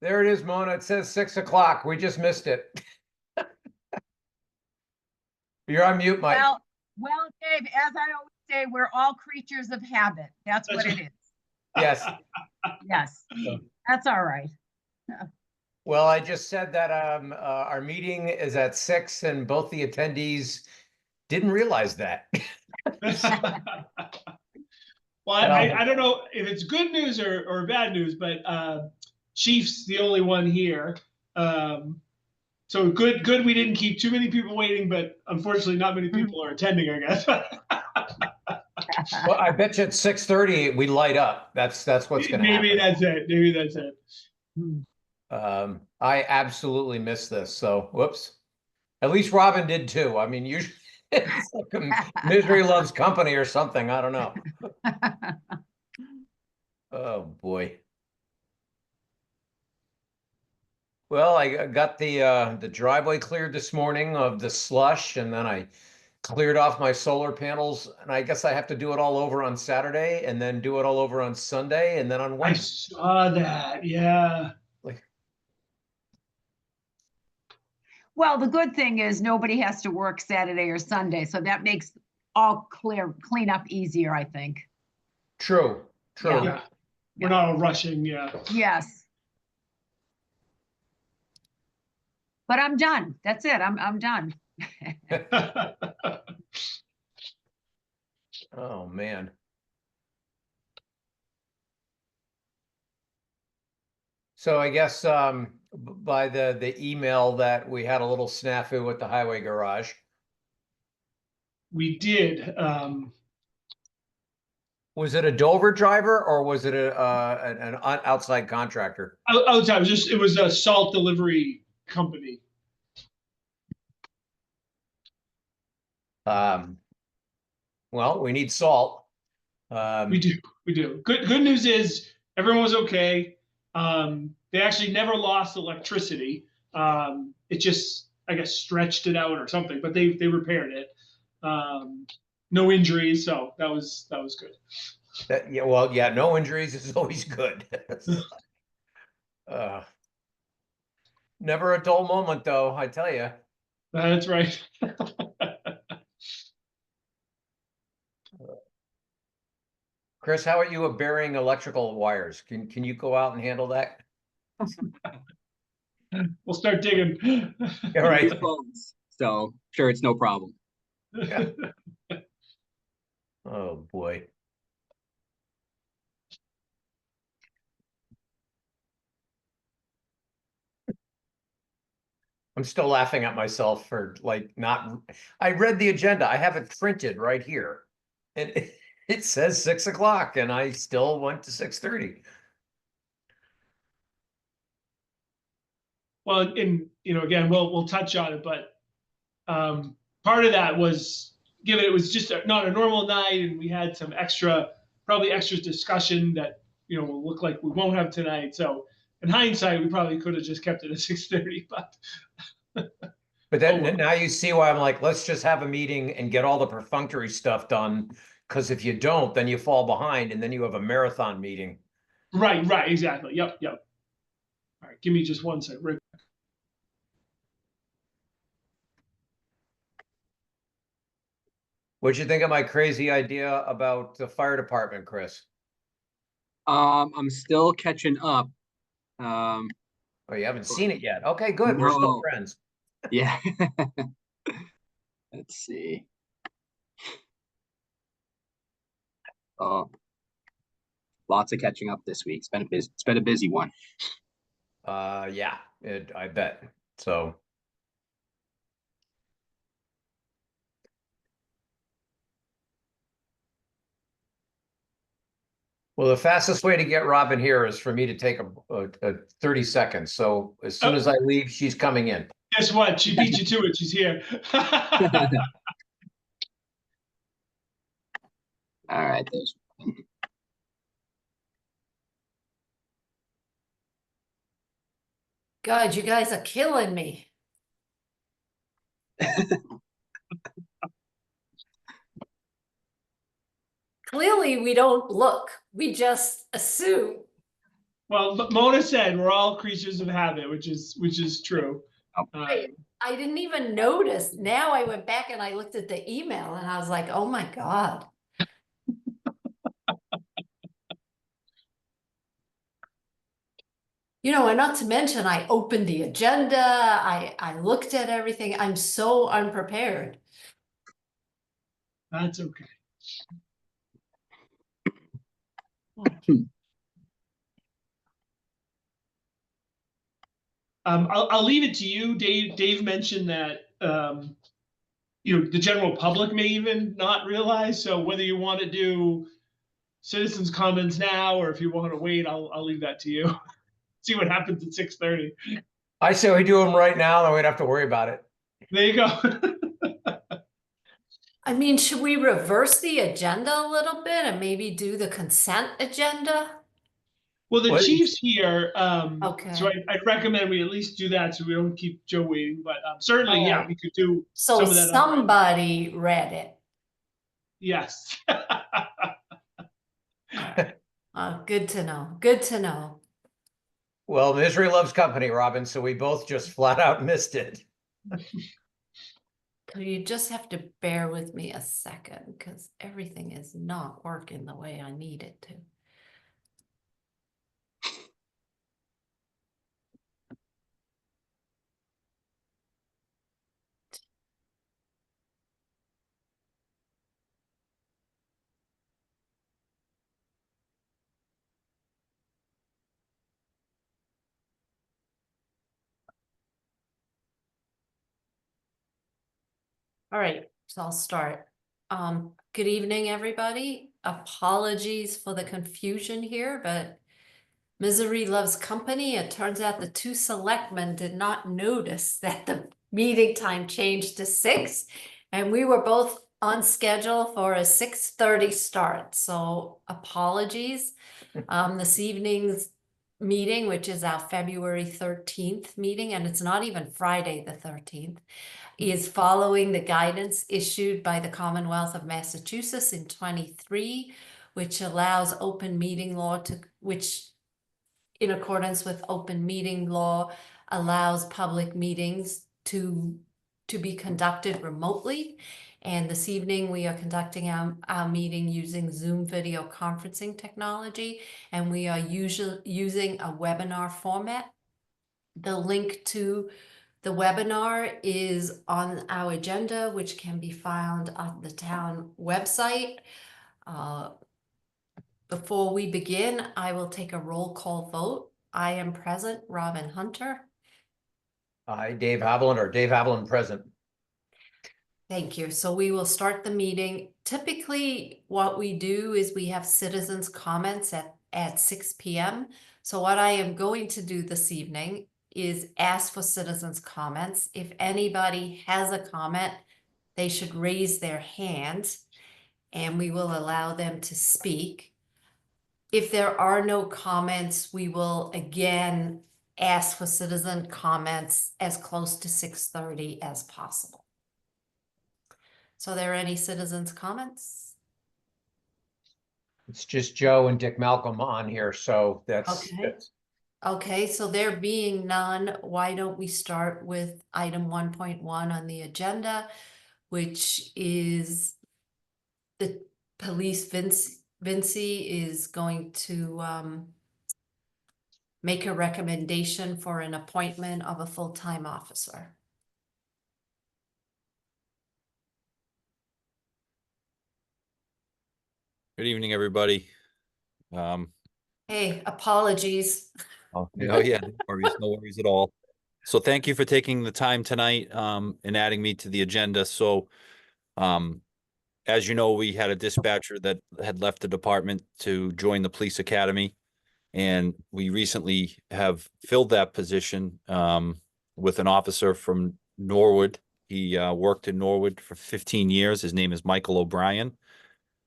There it is, Mona. It says 6 o'clock. We just missed it. You're on mute, Mike. Well, Dave, as I always say, we're all creatures of habit. That's what it is. Yes. Yes, that's all right. Well, I just said that our meeting is at 6 and both the attendees didn't realize that. Well, I don't know if it's good news or bad news, but Chief's the only one here. So good we didn't keep too many people waiting, but unfortunately not many people are attending, I guess. Well, I bet you at 6:30 we light up. That's what's going to happen. Maybe that's it. Maybe that's it. I absolutely missed this. So, whoops. At least Robin did too. I mean, usually it's like misery loves company or something. I don't know. Oh boy. Well, I got the driveway cleared this morning of the slush, and then I cleared off my solar panels, and I guess I have to do it all over on Saturday, and then do it all over on Sunday, and then on I Wednesday. saw that. Yeah. Well, the good thing is nobody has to work Saturday or Sunday, so that makes all cleanup easier, I think. True. Yeah. We're not all rushing. Yeah. Yes. But I'm done. That's it. I'm done. Oh man. So I guess by the email that we had a little snafu with the highway garage. We did. Was it a Dover driver or was it an outside contractor? Outside, it was a salt delivery company. Well, we need salt. We do. Good news is everyone was okay. They actually never lost electricity. It just, I guess, stretched it out or something, but they repaired it. No injuries, so that was good. No injuries is always good. Never a dull moment, though, I tell you. That's right. Chris, how are you at burying electrical wires? Can you go out and handle that? We'll start digging. All right. So sure, it's no problem. Yeah. Oh boy. I'm still laughing at myself for I read the agenda. I have it printed right here. And it says 6 o'clock and I still went to 6:30. Well, and again, we'll touch on it, but part of that was given it was just not a normal night, and we had some probably extra discussion that will look like we won't have tonight. So in hindsight, we probably could have just kept it at 6:30, but. But then now you see why I'm like, let's just have a meeting and get all the perfunctory stuff done. Because if you don't, then you fall behind, and then you have a marathon meeting. Right, exactly. Yep. All right, give me just one second. Right. What'd you think of my crazy idea about the fire department, Chris? I'm still catching up. Oh, you haven't seen it yet. Okay, good. We're still friends. Yeah. Let's see. Lots of catching up this week. It's been a busy one. Yeah, I bet. So. Well, the fastest way to get Robin here is for me to take a 30 seconds. So as soon as I leave, she's coming in. Guess what? She beat you to it. She's here. All right, there's. God, you guys are killing me. Clearly, we don't look. We just assume. Well, Mona said we're all creatures of habit, which is true. I didn't even notice. Now I went back and I looked at the email and I was like, oh my God. You know, and not to mention, I opened the agenda, I looked at everything. I'm so unprepared. That's okay. I'll leave it to you. Dave mentioned that the general public may even not realize. So whether you want to do citizens comments now or if you want to wait, I'll leave that to you. See what happens at 6:30. I say we do them right now, then we don't have to worry about it. There you go. I mean, should we reverse the agenda a little bit and maybe do the consent agenda? Well, the What? chief's here, Okay. so I'd recommend we at least do that so we don't keep Joe waiting. But certainly, All yeah, right. we could do So some of that. somebody read it. Yes. Good to know. Good to know. Well, misery loves company, Robin, so we both just flat out missed it. You just have to bear with me a second because everything is not working the way I need it to. All right, so I'll start. Good evening, everybody. Apologies for the confusion here, but misery loves company. It turns out the two selectmen did not notice that the meeting time changed to 6, and we were both on schedule for a 6:30 start. So apologies. This evening's meeting, which is our February 13th meeting, and it's not even Friday the 13th, is following the guidance issued by the Commonwealth of Massachusetts in 23, which allows open meeting law which in accordance with open meeting law allows public meetings to be conducted remotely. And this evening we are conducting our meeting using Zoom video conferencing technology, and we are using a webinar format. The link to the webinar is on our agenda, which can be found on the town website. Before we begin, I will take a roll call vote. I am present, Robin Hunter. Hi, Dave Haviland present. Thank you. So we will start the meeting. Typically, what we do is we have citizens' comments at 6 p.m. So what I am going to do this evening is ask for citizens' comments. If anybody has a comment, they should raise their hand and we will allow them to speak. If there are no comments, we will again ask for citizen comments as close to 6:30 as possible. So are there any citizens' comments? It's just Joe and Dick Malcolm on here, so Okay. Okay, so there being none, why don't we start with item 1.1 on the agenda, which is the police Vinci is going to make a recommendation for an appointment of a full-time officer. Good evening, everybody. Hey, apologies. Oh yeah, no worries at all. So thank you for taking the time tonight and adding me to the agenda. So as you know, we had a dispatcher that had left the department to join the police academy, and we recently have filled that position with an officer from Norwood. He worked in Norwood for 15 years. His name is Michael O'Brien.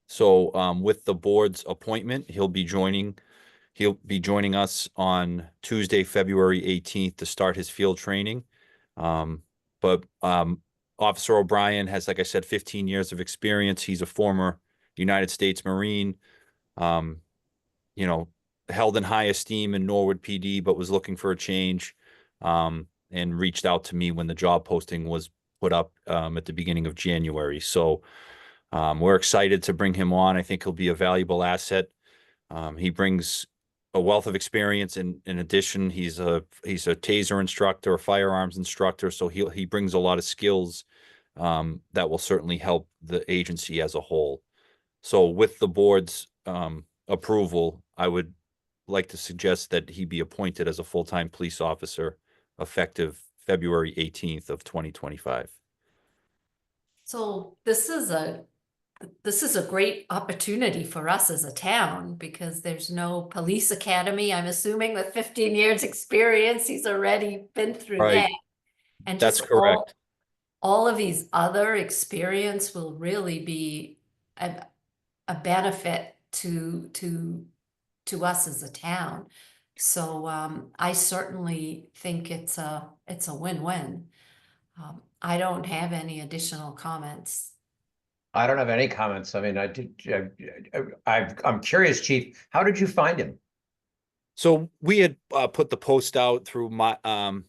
So with the board's appointment, he'll be joining us on Tuesday, February 18th to start his field training. But Officer O'Brien has, like I said, 15 years of experience. He's a former United States Marine. You know, held in high esteem in Norwood PD, but was looking for a change, and reached out to me when the job posting was put up at the beginning of January. So we're excited to bring him on. I think he'll be a valuable asset. He brings a wealth of experience. In addition, he's a taser instructor, a firearms instructor, so he brings a lot of skills that will certainly help the agency as a whole. So with the board's approval, I would like to suggest that he be appointed as a full-time police officer effective February 18th of 2025. So this is a great opportunity for us as a town because there's no police academy. I'm assuming with 15 years experience, he's already been through Right. that. And That's just correct. all of these other experience will really be a benefit to us as a town. So I certainly think it's a win-win. I don't have any additional comments. I don't have any comments. I mean, I'm curious, Chief, how did you find him? So we had put the post out through Maya,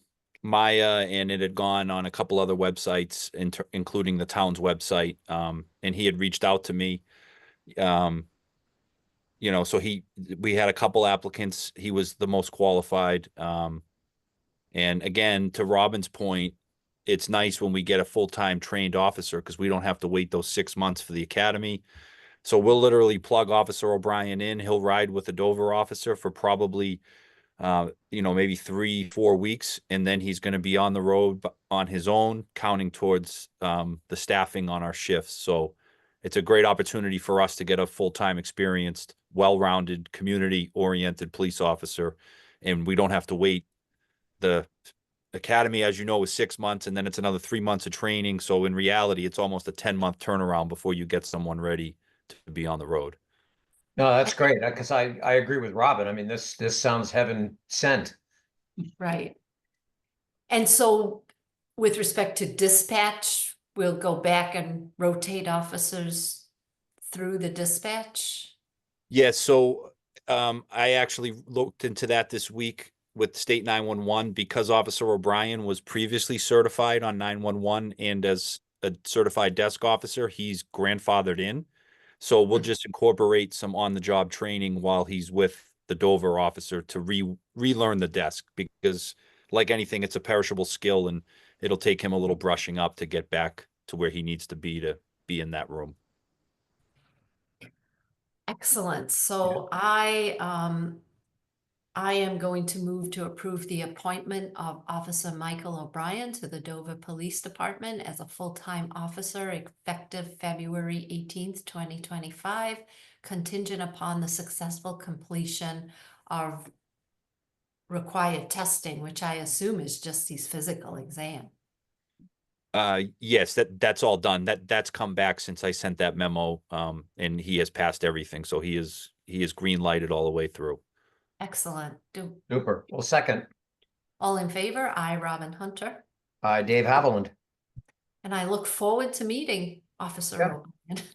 and it had gone on a couple other websites, including the town's website. And he had reached out to me. So we had a couple applicants. He was the most qualified. And again, to Robin's point, it's nice when we get a full-time trained officer because we don't have to wait those 6 months for the academy. So we'll literally plug Officer O'Brien in. He'll ride with the Dover officer for probably maybe 3-4 weeks, and then he's going to be on the road on his own, counting towards the staffing on our shifts. So it's a great opportunity for us to get a full-time experienced, well-rounded, community-oriented police officer, and we don't have to wait. The academy, as you know, is 6 months, and then it's another 3 months of training. So in reality, it's almost a 10-month turnaround before you get someone ready to be on the road. No, that's great, because I agree with Robin. I mean, this sounds heaven sent. Right. And so with respect to dispatch, we'll go back and rotate officers through the dispatch. Yeah, so I actually looked into that this week with State 911 because Officer O'Brien was previously certified on 911 and as a certified desk officer, he's grandfathered in. So we'll just incorporate some on-the-job training while he's with the Dover officer to relearn the desk because, like anything, it's a perishable skill and it'll take him a little brushing up to get back to where he needs to be in that room. Excellent. So I am going to move to approve the appointment of Officer Michael O'Brien to the Dover Police Department as a full-time officer effective February 18th, 2025, contingent upon the successful completion of required testing, which I assume is just his physical exam. Yes, that's all done. That's come back since I sent that memo. And he has passed everything. So he is green lighted all the way through. Excellent. Super. Well, second, All in favor? I, Robin Hunter. Dave Haviland. And I look forward to meeting Officer Yeah. O'Brien.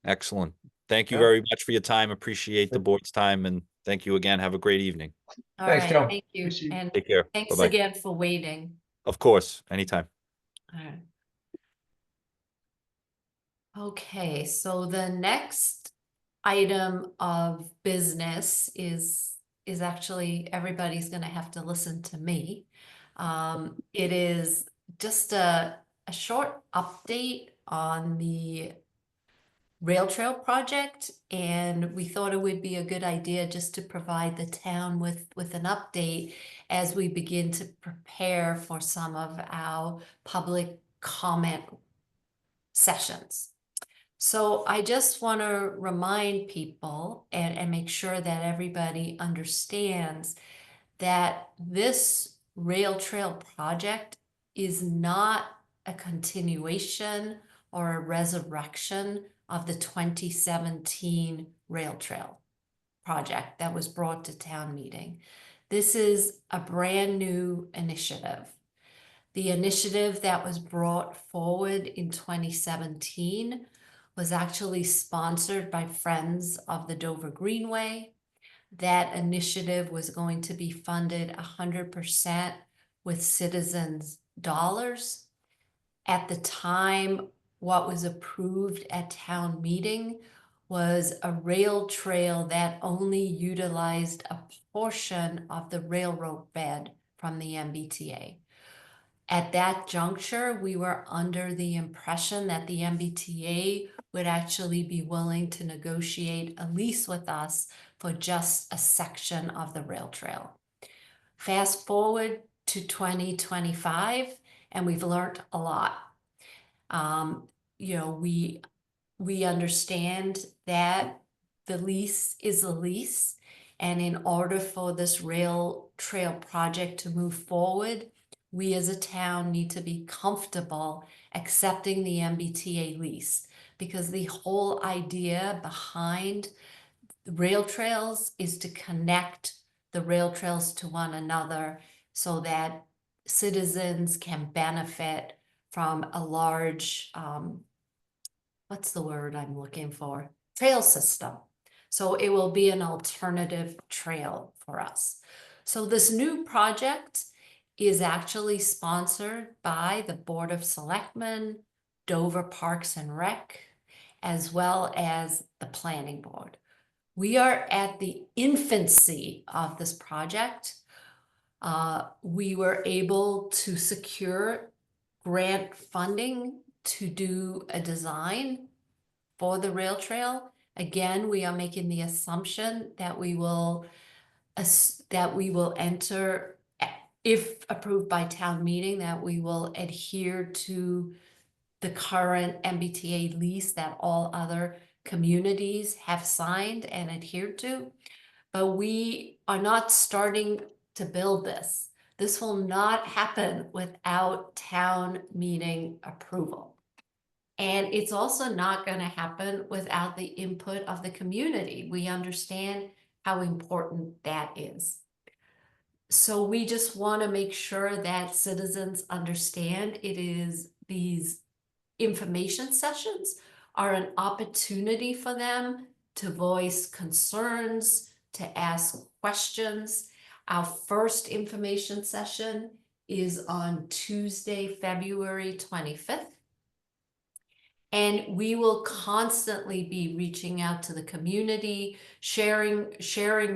Excellent. Thank you Yeah. very much for your time. Appreciate the board's time, and thank you again. Have a great evening. All Thanks, right, Joe. thank you. Appreciate it. And Take care. thanks Bye-bye. again for waiting. Of course, anytime. All right. Okay, so the next item of business is actually everybody's gonna have to listen to me. It is just a short update on the rail trail project, and we thought it would be a good idea just to provide the town with an update as we begin to prepare for some of our public comment sessions. So I just want to remind people and make sure that everybody understands that this rail trail project is not a continuation or a resurrection of the 2017 rail trail project that was brought to town meeting. This is a brand new initiative. The initiative that was brought forward in 2017 was actually sponsored by Friends of the Dover Greenway. that initiative was going to be funded 100% with citizens' dollars. At the time, what was approved at town meeting was a rail trail that only utilized a portion of the railroad bed from the MBTA. At that juncture, we were under the impression that the MBTA would actually be willing to negotiate a lease with us for just a section of the rail trail. Fast forward to 2025, and we've learned a lot. You know, we understand that the lease is a lease, and in order for this rail trail project to move forward, we as a town need to be comfortable accepting the MBTA lease, because the whole idea behind the rail trails is to connect the rail trails to one another so that citizens can benefit from a large, what's the word I'm looking for? Trail system. So it will be an alternative trail for us. So this new project is actually sponsored by the Board of Selectmen, Dover Parks and Rec, as well as the Planning Board. We are at the infancy of this project. We were able to secure grant funding to do a design for the rail trail. Again, we are making the assumption that we will enter, if approved by town meeting, that we will adhere to the current MBTA lease that all other communities have signed and adhered to. But we are not starting to build this. This will not happen without town meeting approval. And it's also not going to happen without the input of the community. We understand how important that is. So we just want to make sure that citizens understand it is these information sessions are an opportunity for them to voice concerns, to ask questions. Our first information session is on Tuesday, February 25th. And we will constantly be reaching out to the community, sharing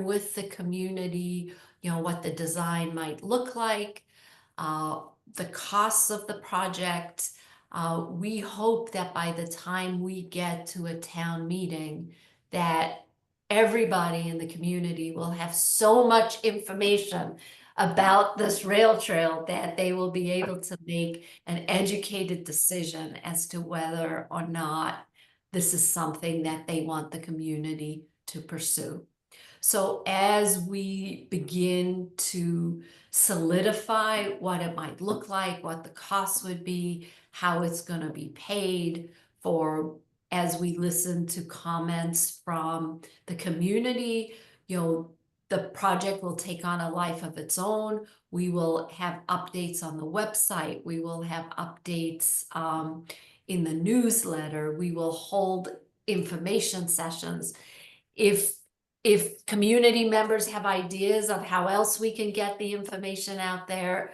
with the community, you know, what the design might look like, the costs of the project. We hope that by the time we get to a town meeting, that everybody in the community will have so much information about this rail trail that they will be able to make an educated decision as to whether or not this is something that they want the community to pursue. So as we begin to solidify what it might look like, what the costs would be, how it's going to be paid for, as we listen to comments from the community, you know, the project will take on a life of its own. We will have updates on the website. We will have updates in the newsletter. We will hold information sessions. If community members have ideas of how else we can get the information out there,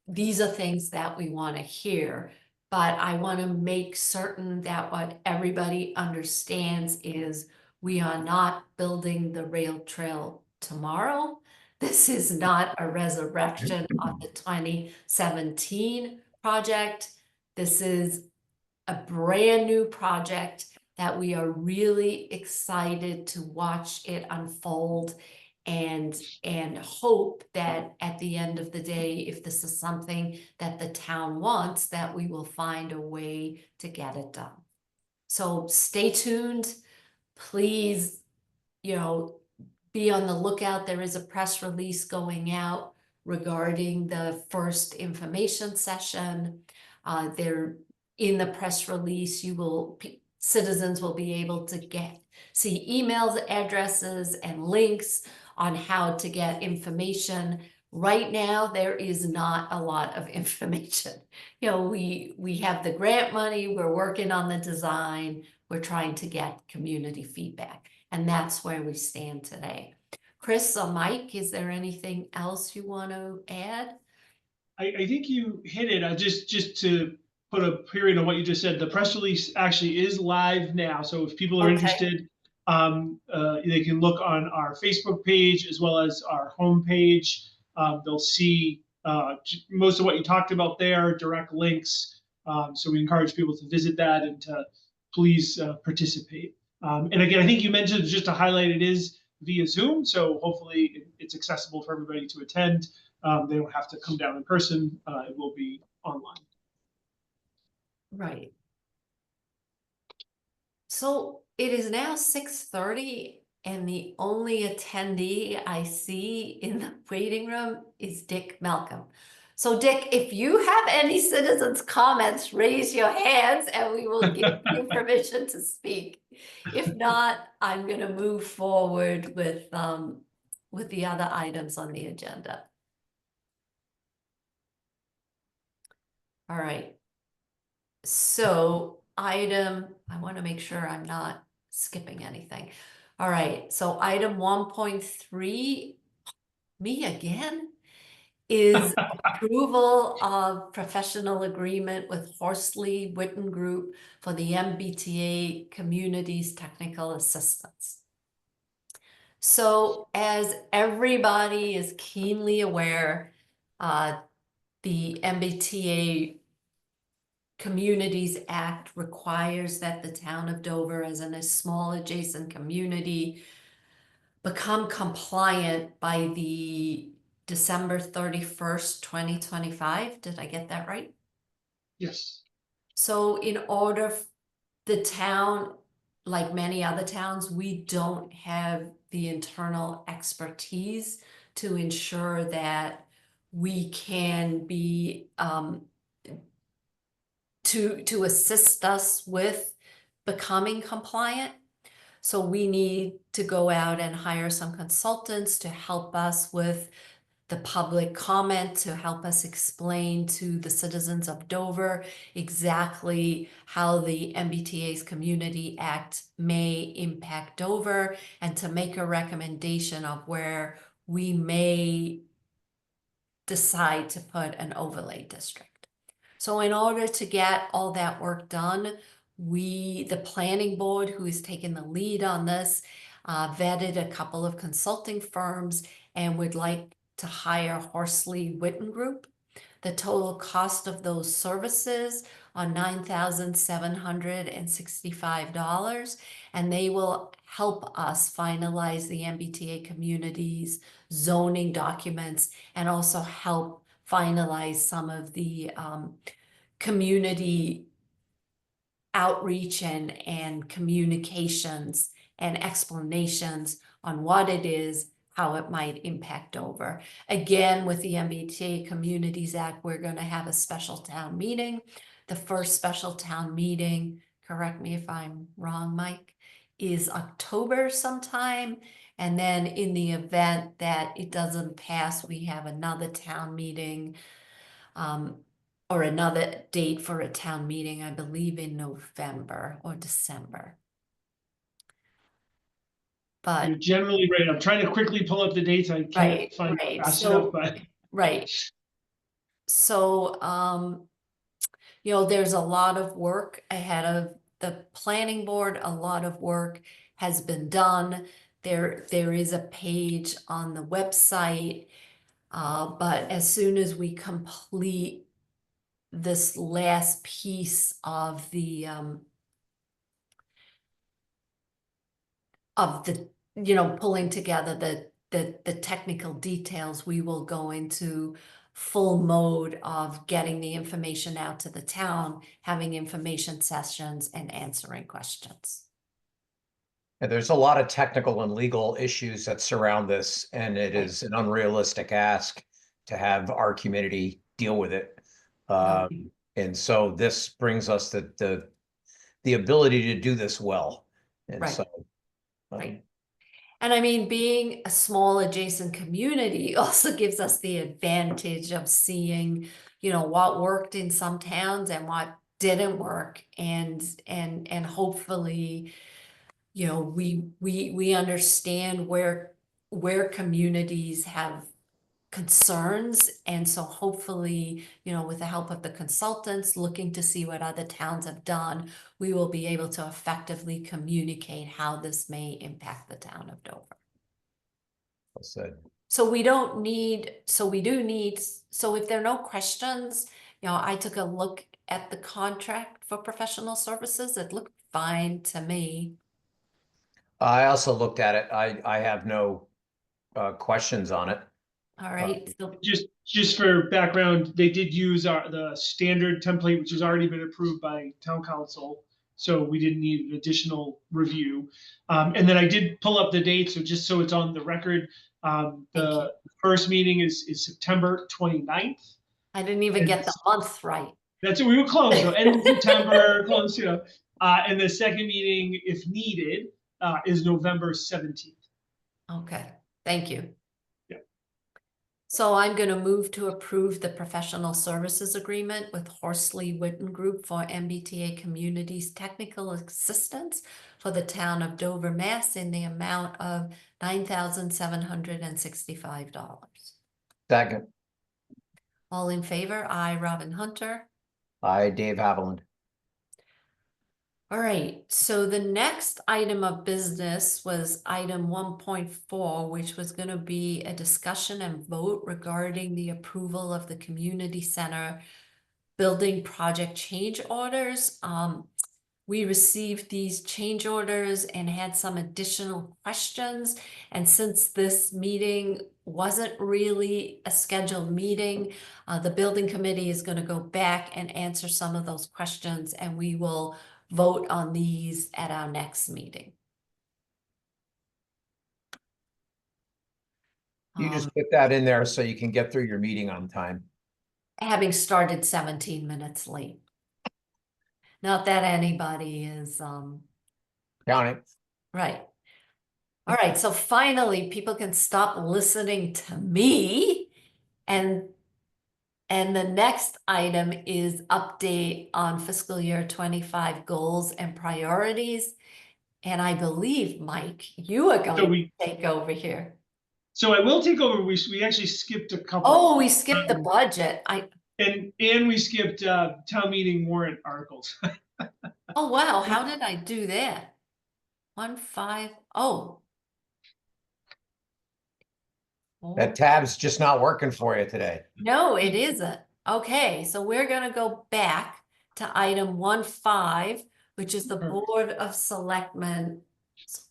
these are things that we want to hear. But I want to make certain that what everybody understands is we are not building the rail trail tomorrow. This is not a resurrection of the 2017 project. This is a brand new project that we are really excited to watch it unfold, and hope that at the end of the day, if this is something that the town wants, that we will find a way to get it done. So stay tuned. Please, you know, be on the lookout. There is a press release going out regarding the first information session. There, in the press release, citizens will be able to see emails, addresses, and links on how to get information. Right now, there is not a lot of information. You know, we have the grant money, we're working on the design, we're trying to get community feedback, and that's where we stand today. Chris or Mike, is there anything else you want to add? I think you hit it. Just to put a period on what you just said, the press release actually is live now. So if people are Okay. interested, they can look on our Facebook page as well as our homepage. They'll see most of what you talked about there, direct links. So we encourage people to visit that and to please participate. And again, I think you mentioned, just to highlight, it is via Zoom. So hopefully it's accessible for everybody to attend. They don't have to come down in person. It will be online. Right. So it is now 6:30 and the only attendee I see in the waiting room is Dick Malcolm. So Dick, if you have any citizens' comments, raise your hands and we will give you permission to speak. If not, I'm gonna move forward with the other items on the agenda. All right. So I want to make sure I'm not skipping anything. All right, so item 1.3, me again, is approval of professional agreement with Horsley Witten Group for the MBTA Communities Technical Assistance. So as everybody is keenly aware, the MBTA Communities Act requires that the town of Dover, as in a small adjacent community, become compliant by the December 31st, 2025. Did I get that right? Yes. So in order, the town, like many other towns, we don't have the internal expertise to ensure that we can be to assist us with becoming compliant. So we need to go out and hire some consultants to help us with the public comment, to help us explain to the citizens of Dover exactly how the MBTA's Community Act may impact Dover, and to make a recommendation of where we may decide to put an overlay district. So in order to get all that work done, the planning board, who has taken the lead on this, vetted a couple of consulting firms and would like to hire Horsley Witten Group. The total cost of those services are $9,765, and they will help us finalize the MBTA community's zoning documents and also help finalize some of the community outreach and communications and explanations on what it is, how it might impact Dover. Again, with the MBTA Communities Act, we're going to have a special town meeting. The first special town meeting, correct me if I'm wrong, Mike, is October sometime. And then in the event that it doesn't pass, we have another town meeting, or another date for a town meeting, I believe in November or December. But You're generally right. I'm trying to quickly pull up the dates. I can't find it fast enough, but right. So, there's a lot of work ahead of the planning board. A lot of work has been done. There is a page on the website, but as soon as we complete this last piece of the pulling together the technical details, we will go into full mode of getting the information out to the town, having information sessions and answering questions. And there's a lot of technical and legal issues that surround this, and it is an unrealistic ask to have our community deal with it. And so this brings us the ability to do this well. And Right. so, Right. And I mean, being a small adjacent community also gives us the advantage of seeing, what worked in some towns and what didn't work. And hopefully, we understand where where communities have concerns. And so hopefully, with the help of the consultants looking to see what other towns have done, we will be able to effectively communicate how this may impact the town of Dover. Well said. So we do need, so if there are no questions, I took a look at the contract for professional services. It looked fine to me. I also looked at it. I have no questions on it. All right, so Just for background, they did use the standard template, which has already been approved by town council. So we didn't need an additional review. And then I did pull up the date, so just so it's on the record, the first meeting is September 29th. I didn't even get the month right. That's it. We were close. So end of September, close, and the second meeting, if needed, is November 17th. Okay, thank you. Yeah. So I'm going to move to approve the professional services agreement with Horsley Witten Group for MBTA Communities Technical Assistance for the town of Dover, Mass. In the amount of $9,765. Second, All in favor? Aye, Robin Hunter. I, Dave Haviland. All right, so the next item of business was item 1.4, which was going to be a discussion and vote regarding the approval of the community center building project change orders. We received these change orders and had some additional questions. And since this meeting wasn't really a scheduled meeting, the building committee is going to go back and answer some of those questions, and we will vote on these at our next meeting. You just put that in there so you can get through your meeting on time. Having started 17 minutes late. Not that anybody is, Counting. right. All right, so finally, people can stop listening to me. And the next item is update on fiscal year 25 goals and priorities. And I believe, Mike, you are going to take over here. So I will take over. We actually skipped a couple. Oh, we skipped the budget. And we skipped town meeting warrant articles. Oh, wow. How did I do that? 1-5. Oh. That tab's just not working for you today. No, it isn't. Okay, so we're going to go back to item 1.5, which is the Board of Selectmen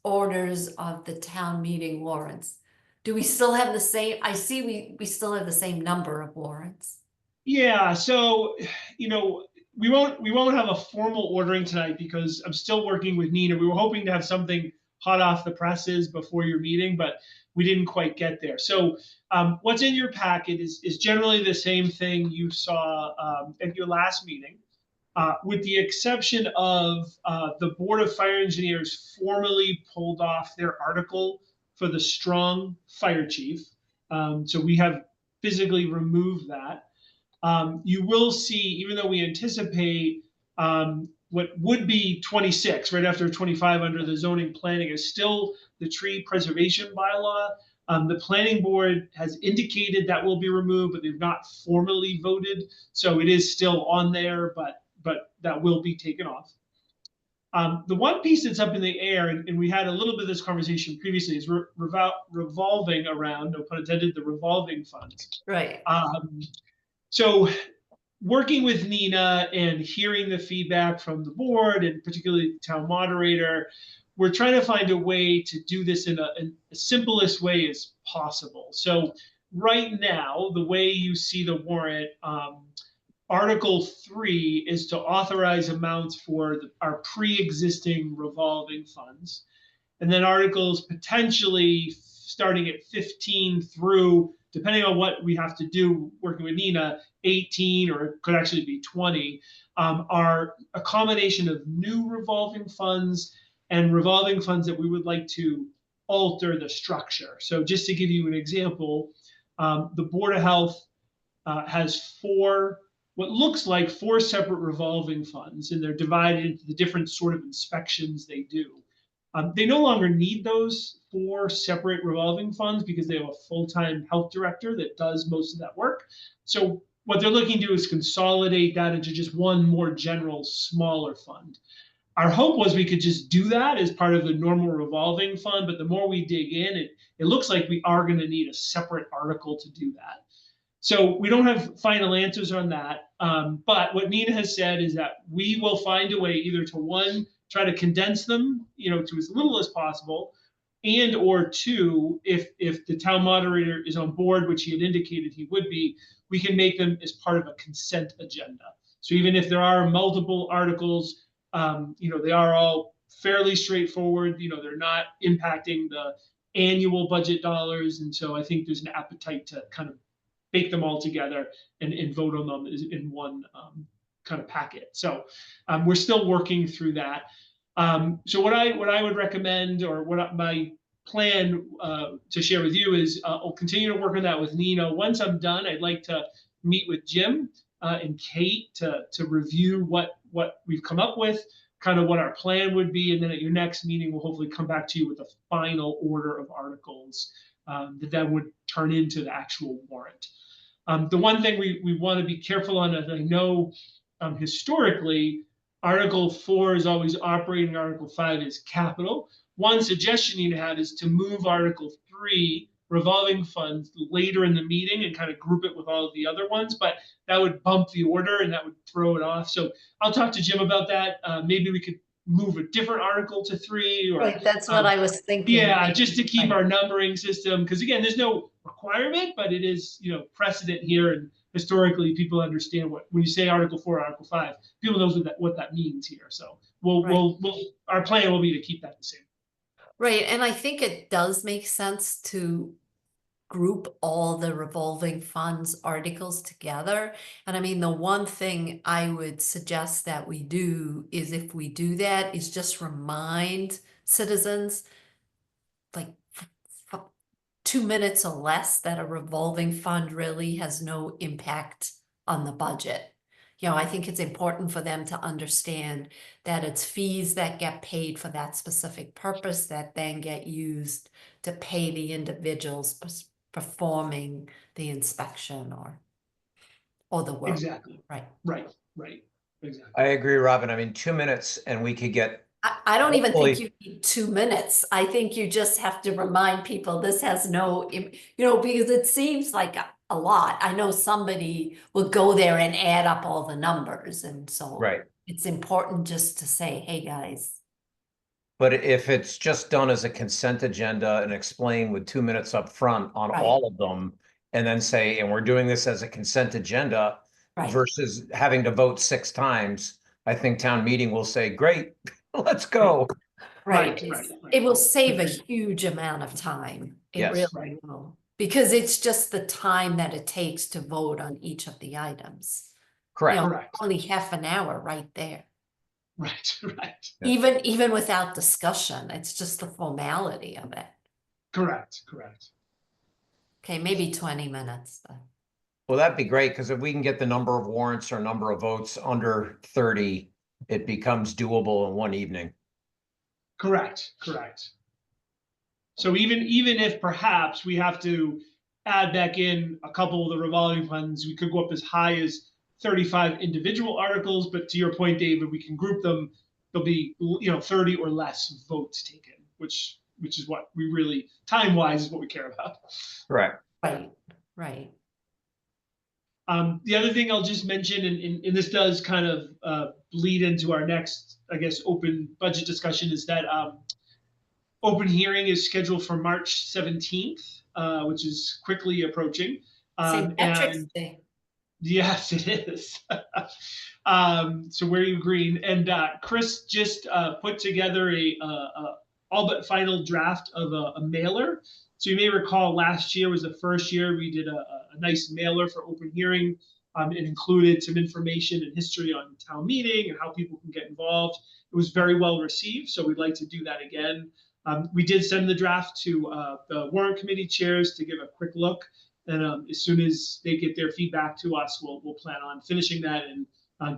orders of the town meeting warrants. Do we still have the same? I see we still have the same number of warrants. Yeah, so we won't have a formal ordering tonight because I'm still working with Nina. We were hoping to have something hot off the presses before your meeting, but we didn't quite get there. So what's in your packet is generally the same thing you saw at your last meeting, with the exception of the Board of Fire Engineers formally pulled off their article for the strong fire chief. So we have physically removed that. You will see, even though we anticipate what would be 26, right after 25 under the zoning planning, is still the tree preservation bylaw. The planning board has indicated that will be removed, but they've not formally voted. So it is still on there, but that will be taken off. The one piece that's up in the air, and we had a little bit of this conversation previously, is revolving around, no pun intended, the revolving funds. Right. So working with Nina and hearing the feedback from the board and particularly the town moderator, we're trying to find a way to do this in the simplest way as possible. So right now, the way you see the warrant, Article 3 is to authorize amounts for our pre-existing revolving funds. And then articles potentially starting at 15 through, depending on what we have to do working with Nina, 18, or it could actually be 20, are a combination of new revolving funds and revolving funds that we would like to alter the structure. So just to give you an example, the Board of Health has what looks like 4 separate revolving funds, and they're divided into the different sort of inspections they do. They no longer need those 4 separate revolving funds because they have a full-time health director that does most of that work. So what they're looking to do is consolidate that into just one more general, smaller fund. Our hope was we could just do that as part of the normal revolving fund, but the more we dig in, it looks like we are going to need a separate article to do that. So we don't have final answers on that. But what Nina has said is that we will find a way either to, one, try to condense them, to as little as possible, and or two, if the town moderator is on board, which he had indicated he would be, we can make them as part of a consent agenda. So even if there are multiple articles, they are all fairly straightforward. They're not impacting the annual budget dollars. And so I think there's an appetite to kind of bake them all together and vote on them in one kind of packet. So we're still working through that. So what I would recommend, or what my plan to share with you is, I'll continue to work on that with Nina. Once I'm done, I'd like to meet with Jim and Kate to review what we've come up with, kind of what our plan would be, and then at your next meeting, we'll hopefully come back to you with a final order of articles that would turn into the actual warrant. The one thing we want to be careful on, as I know historically, Article 4 is always operating, Article 5 is capital. One suggestion you had is to move Article 3, revolving funds, later in the meeting and kind of group it with all of the other ones, but that would bump the order and that would throw it off. So I'll talk to Jim about that. Maybe we could move a different article to 3, or Right, that's what I was thinking. yeah, just to keep Right. our numbering system, because again, there's no requirement, but it is, precedent here, and historically people understand when you say Article 4, Article 5, people knows what that means here. So our plan will be to keep that the same. Right, and I think it does make sense to group all the revolving funds articles together. And I mean, the one thing I would suggest that we do is, if we do that, is just remind citizens, like 2 minutes or less, that a revolving fund really has no impact on the budget. I think it's important for them to understand that it's fees that get paid for that specific purpose that then get used to pay the individuals performing the inspection or the work. Exactly. Right. Exactly. I agree, Robin. I mean, 2 minutes and we could get, I don't even think Hopefully- you need 2 minutes. I think you just have to remind people this has no, because it seems like a lot. I know somebody will go there and add up all the numbers, and so right. it's important just to say, hey, guys. But if it's just done as a consent agenda and explain with 2 minutes up front on Right. all of them, and then say, and we're doing this as a consent agenda Right. versus having to vote 6 times, I think town meeting will say, great, let's go. Right. Right. It will save a huge amount of time. It Yes. really will. Because it's just the time that it takes to vote on each of the items. Correct. Correct. Only half an hour right there. Right. Yeah. Even without discussion, it's just the formality of it. Correct. Okay, maybe 20 minutes. But Well, that'd be great, because if we can get the number of warrants or number of votes under 30, it becomes doable in one evening. Correct. So even if perhaps we have to add back in a couple of the revolving funds, we could go up as high as 35 individual articles. But to your point, David, we can group them. There'll be 30 or less votes taken, which is what we really, time-wise, is what we care about. Correct. right. The other thing I'll just mention, and this does kind of bleed into our next, I guess, open budget discussion, is that open hearing is scheduled for March 17th, which is quickly approaching. St. Patrick's Day. Yes, it is. So where are you green? And Chris just put together a all but final draft of a mailer. So you may recall last year was the first year we did a nice mailer for open hearing. It included some information and history on town meeting and how people can get involved. It was very well received, so we'd like to do that again. We did send the draft to the warrant committee chairs to give a quick look. And as soon as they get their feedback to us, we'll plan on finishing that and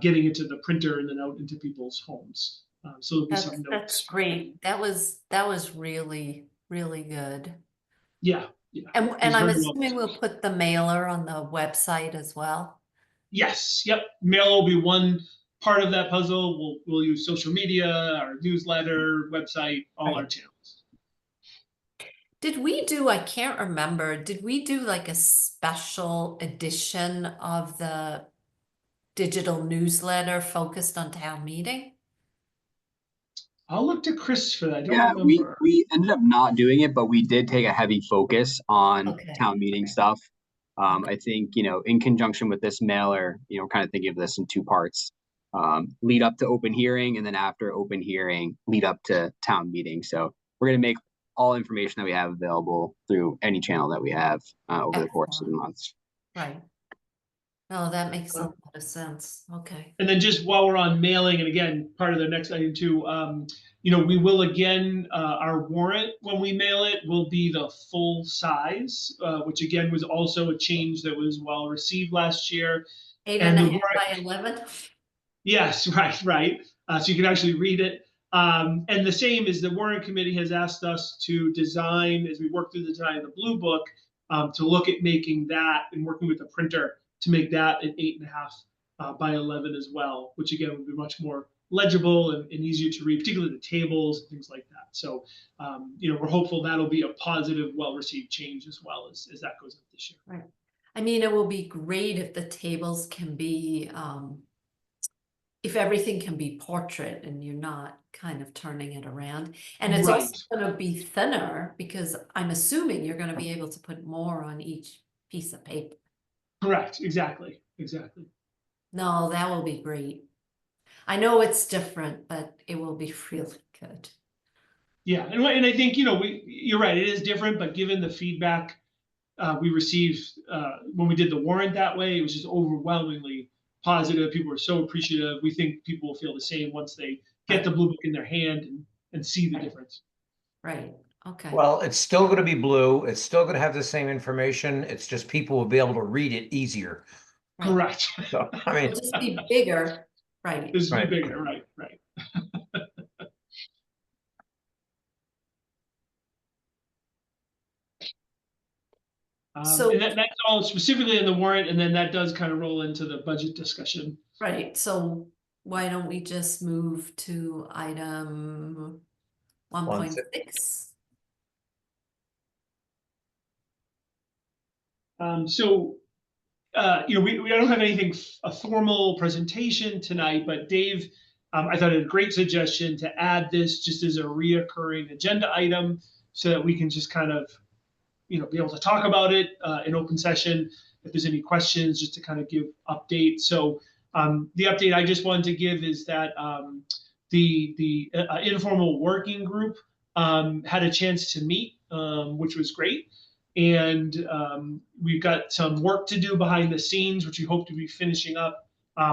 getting it to the printer and then out into people's homes. So there'll be That's some that's notes. great. That was really, really good. Yeah, yeah. And It was and I'm very well assuming we'll received. put the mailer on the website as well. Yes, yep. Mail will be one part of that puzzle. We'll use social media, our newsletter, website, all our Right. channels. Did we do, I can't remember, did we do like a special edition of the digital newsletter focused on town meeting? I'll look to Chris for that. I don't Yeah, remember. we ended up not doing it, but we did take a heavy focus on Okay. town meeting stuff. I think, in conjunction with this mailer, kind of thinking of this in two parts. Lead up to open hearing, and then after open hearing, lead up to town meeting. So we're going to make all information that we have available through any channel that we have over the course of the Excellent. months. Right. No, that makes a lot of sense. Okay. And then just while we're on mailing, and again, part of the next item too, we will again, our warrant when we mail it will be the full size, which again was also a change that was well received last year. Eight And and a the half warrant, by 11? yes, right. So you can actually read it. And the same is the warrant committee has asked us to design, as we work through the design of the blue book, to look at making that and working with the printer to make that an 8.5 by 11 as well, which again would be much more legible and easier to read, particularly the tables and things like that. So, we're hopeful that'll be a positive, well-received change as well as that goes up this year. Right. I mean, it will be great if the tables can be, if everything can be portrait and you're not kind of turning it around. And it's also Right. going to be thinner because I'm assuming you're going to be able to put more on each piece of paper. Correct. Exactly. No, that will be great. I know it's different, but it will be really good. Yeah, and I think you're right. It is different, but given the feedback we received when we did the warrant that way, it was just overwhelmingly positive. People were so appreciative. We think people will feel the same once they get the blue book in their hand and see the difference. Right. Okay. Well, it's still going to be blue. It's still going to have the same information. It's just people will be able to read it easier. Right. Correct. So, I mean, It'll just be bigger. Right. This will be Right. bigger. Right. So, and that's all specifically in the warrant, and then that does kind of roll into the budget discussion. right. So why don't we just move to item 1.6? We don't have anything, a formal presentation tonight, but Dave, I thought, had a great suggestion to add this just as a reoccurring agenda item so that we can just kind of, be able to talk about it in open session. If there's any questions, just to kind of give updates. So the update I just wanted to give is that the informal working group had a chance to meet, which was great. And we've got some work to do behind the scenes, which we hope to be finishing up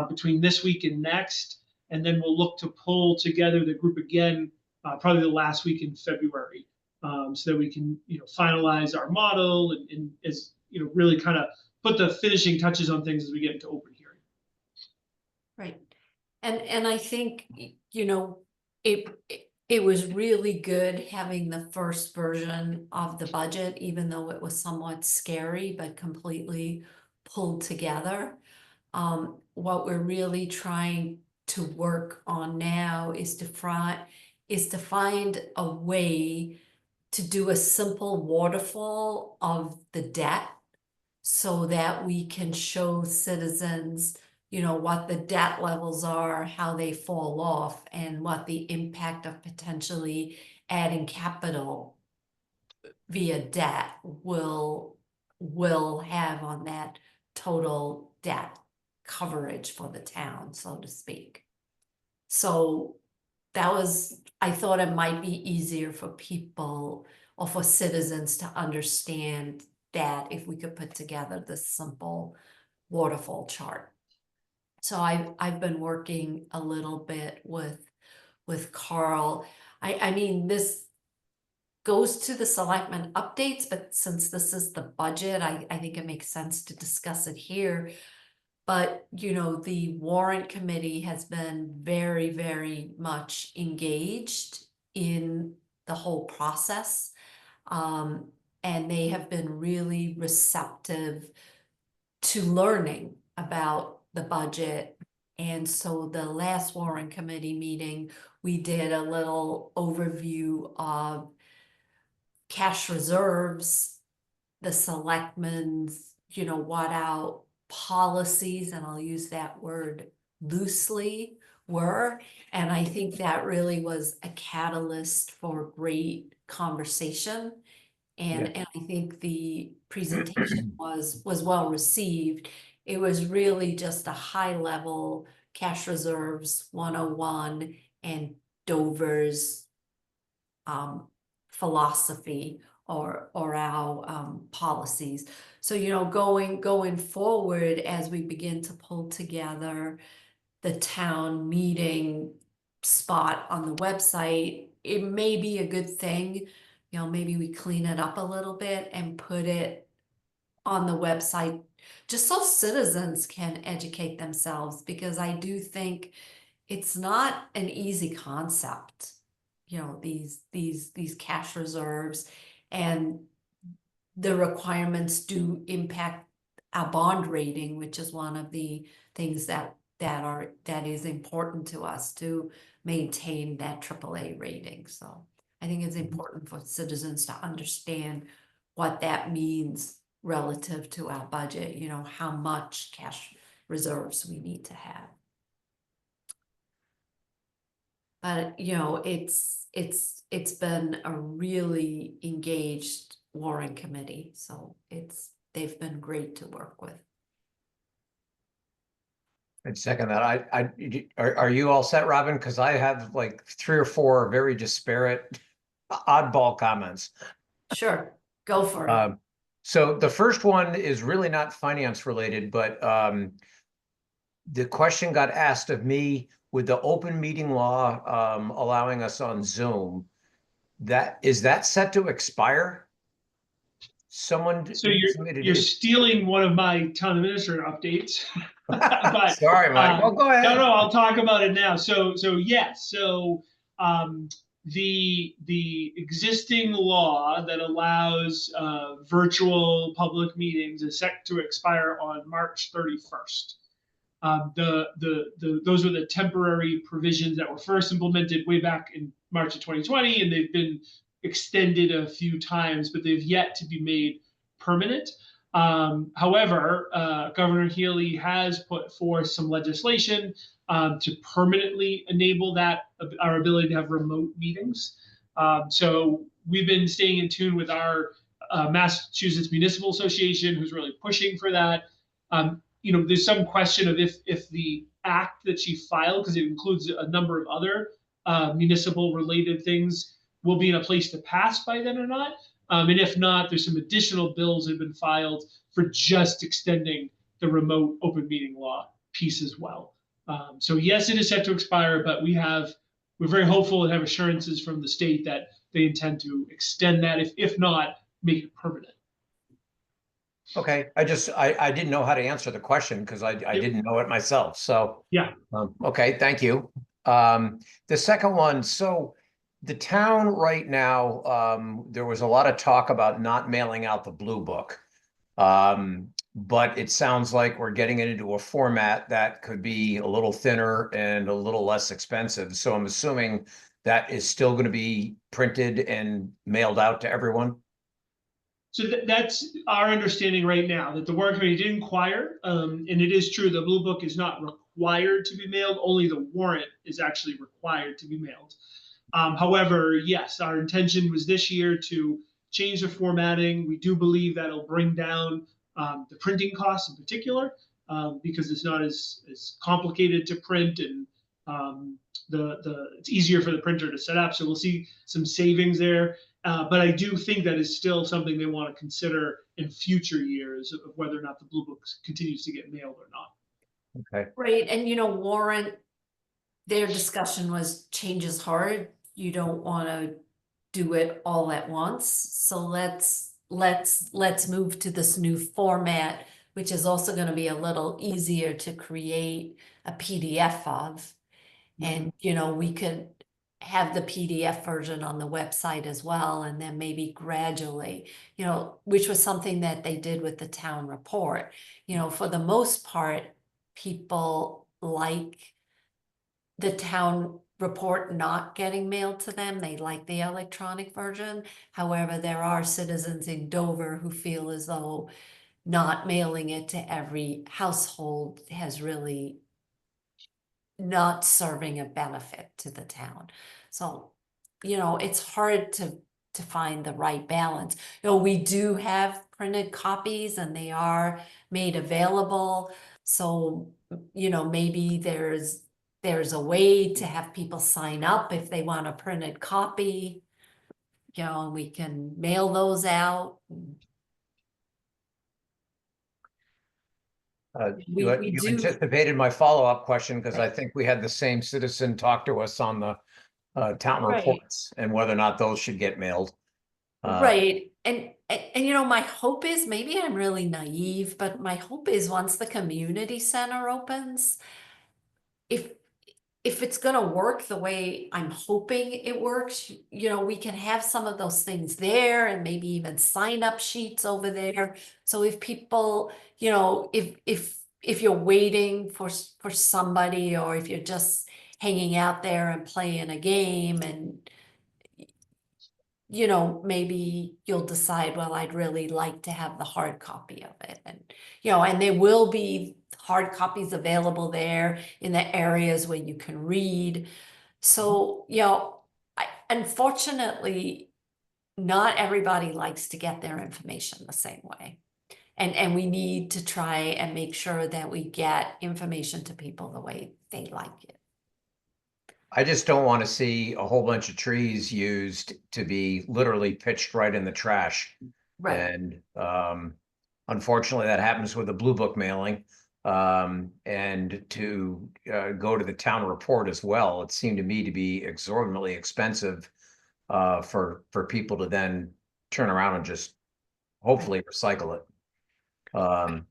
between this week and next. And then we'll look to pull together the group again, probably the last week in February, so that we can, finalize our model and as really kind of put the finishing touches on things as we get into open hearing. Right. And I think, it was really good having the first version of the budget, even though it was somewhat scary, but completely pulled together. What we're really trying to work on now is to find a way to do a simple waterfall of the debt so that we can show citizens, what the debt levels are, how they fall off, and what the impact of potentially adding capital via debt will have on that total debt coverage for the town, so to speak. So I thought it might be easier for people or for citizens to understand that if we could put together this simple waterfall chart. So I've been working a little bit with Carl. I mean, this goes to the selectmen updates, but since this is the budget, I think it makes sense to discuss it here. But, you know, the warrant committee has been very, very much engaged in the whole process. And they have been really receptive to learning about the budget. And so the last warrant committee meeting, we did a little overview of cash reserves, the selectmen's, you know, what out policies, and I'll use that word loosely, were. And I think that really was a catalyst for great conversation. And I think the presentation was well received. It was really just a high level cash reserves 101 and Dover's philosophy or our policies. So, you know, going forward as we begin to pull together the town meeting spot on the website, it may be a good thing. You know, maybe we clean it up a little bit and put it on the website just so citizens can educate themselves, because I do think it's not an easy concept. You know, these cash reserves and the requirements do impact our bond rating, which is one of the things that is important to us to maintain that AAA rating. So I think it's important for citizens to understand what that means relative to our budget, you know, how much cash reserves we need to have. But, you know, it's been a really engaged warrant committee, so they've been great to work with. I'd second that. Are you all set, Robin? Because I have like 3 or 4 very disparate oddball comments. Sure, go for it. So the first one is really not finance related, but the question got asked of me with the open meeting law allowing us on Zoom. Is that set to expire? Someone So you're stealing one of my town administrator updates. But, sorry, Mike. Well, go ahead. No, I'll talk about it now. So yes. So the existing law that allows virtual public meetings is set to expire on March 31st. Those were the temporary provisions that were first implemented way back in March of 2020, and they've been extended a few times, but they've yet to be made permanent. However, Governor Healy has put forth some legislation to permanently enable our ability to have remote meetings. So we've been staying in tune with our Massachusetts Municipal Association, who's really pushing for that. You know, there's some question of if the act that she filed, because it includes a number of other municipal related things, will be in a place to pass by then or not. And if not, there's some additional bills that have been filed for just extending the remote open meeting law piece as well. So yes, it is set to expire, but we're very hopeful and have assurances from the state that they intend to extend that, if not, make it permanent. Okay, I didn't know how to answer the question because I didn't know it myself. So yeah. Okay, thank you. The second one, so the town right now, there was a lot of talk about not mailing out the blue book. But it sounds like we're getting it into a format that could be a little thinner and a little less expensive. So I'm assuming that is still going to be printed and mailed out to everyone. So that's our understanding right now, that the warrant committee did inquire, and it is true the blue book is not required to be mailed, only the warrant is actually required to be mailed. However, yes, our intention was this year to change the formatting. We do believe that'll bring down the printing costs in particular, because it's not as complicated to print, and it's easier for the printer to set up. So we'll see some savings there. But I do think that is still something they want to consider in future years of whether or not the blue book continues to get mailed or not. Okay. Right, and you know, warrant, their discussion was change is hard. You don't want to do it all at once. So let's move to this new format which is also gonna be a little easier to create a PDF of. And, you know, we could have the PDF version on the website as well, and then maybe gradually, you know, which was something that they did with the town report. You know, for the most part, people like the town report not getting mailed to them. They like the electronic version. However, there are citizens in Dover who feel as though not mailing it to every household has really not serving a benefit to the town. So, you know, it's hard to find the right balance. You know, we do have printed copies and they are made available. So, you know, maybe there's a way to have people sign up if they want a printed copy. You know, and we can mail those out. You We you do, anticipated my follow-up question because I think we had the same citizen talk to us on the town Right. reports and whether or not those should get mailed. right. And you know, my hope is, maybe I'm really naive, but my hope is once the community center opens, if if it's gonna work the way I'm hoping it works, you know, we can have some of those things there and maybe even sign up sheets over there. So if people, you know, if you're waiting for somebody, or if you're just hanging out there and playing a game, and you know, maybe you'll decide, well, I'd really like to have the hard copy of it. And, you know, and there will be hard copies available there in the areas where you can read. So, you know, unfortunately, not everybody likes to get their information the same way. And we need to try and make sure that we get information to people the way they like it. I just don't want to see a whole bunch of trees used to be literally pitched right in the trash. Right, And unfortunately, that happens with the Blue Book mailing. And to go to the town report as well, it seemed to me to be exorbitantly expensive for people to then turn around and just hopefully recycle it. All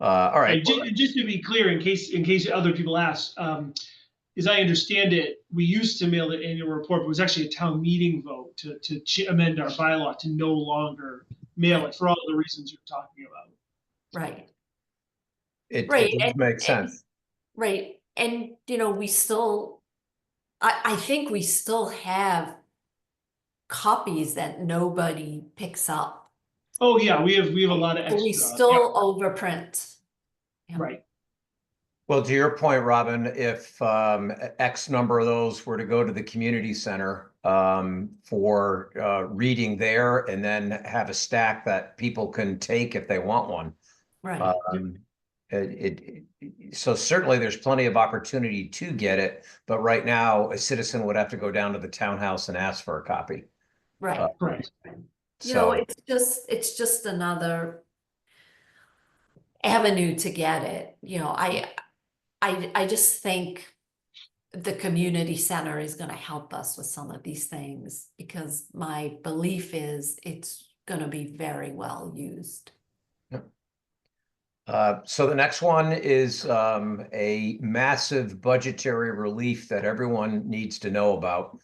right. And just to be clear, in case other people ask, as I understand it, we used to mail the annual report, but it was actually a town meeting vote to amend our bylaw to no longer mail it for all the reasons you're talking about. right. It Right. does make sense. Right. And, you know, we still, I think we still have copies that nobody picks up. Oh yeah, we have a lot of So extra. we still overprint. Yeah. Right. Well, to your point, Robin, if X number of those were to go to the community center for reading there and then have a stack that people can take if they want one. Right. So certainly there's plenty of opportunity to get it, but right now a citizen would have to go down to the townhouse and ask for a copy. Right. Correct. You know, So it's just another avenue to get it. You know, I just think the community center is going to help us with some of these things, because my belief is it's going to be very well used. So the next one is a massive budgetary relief that everyone needs to know about.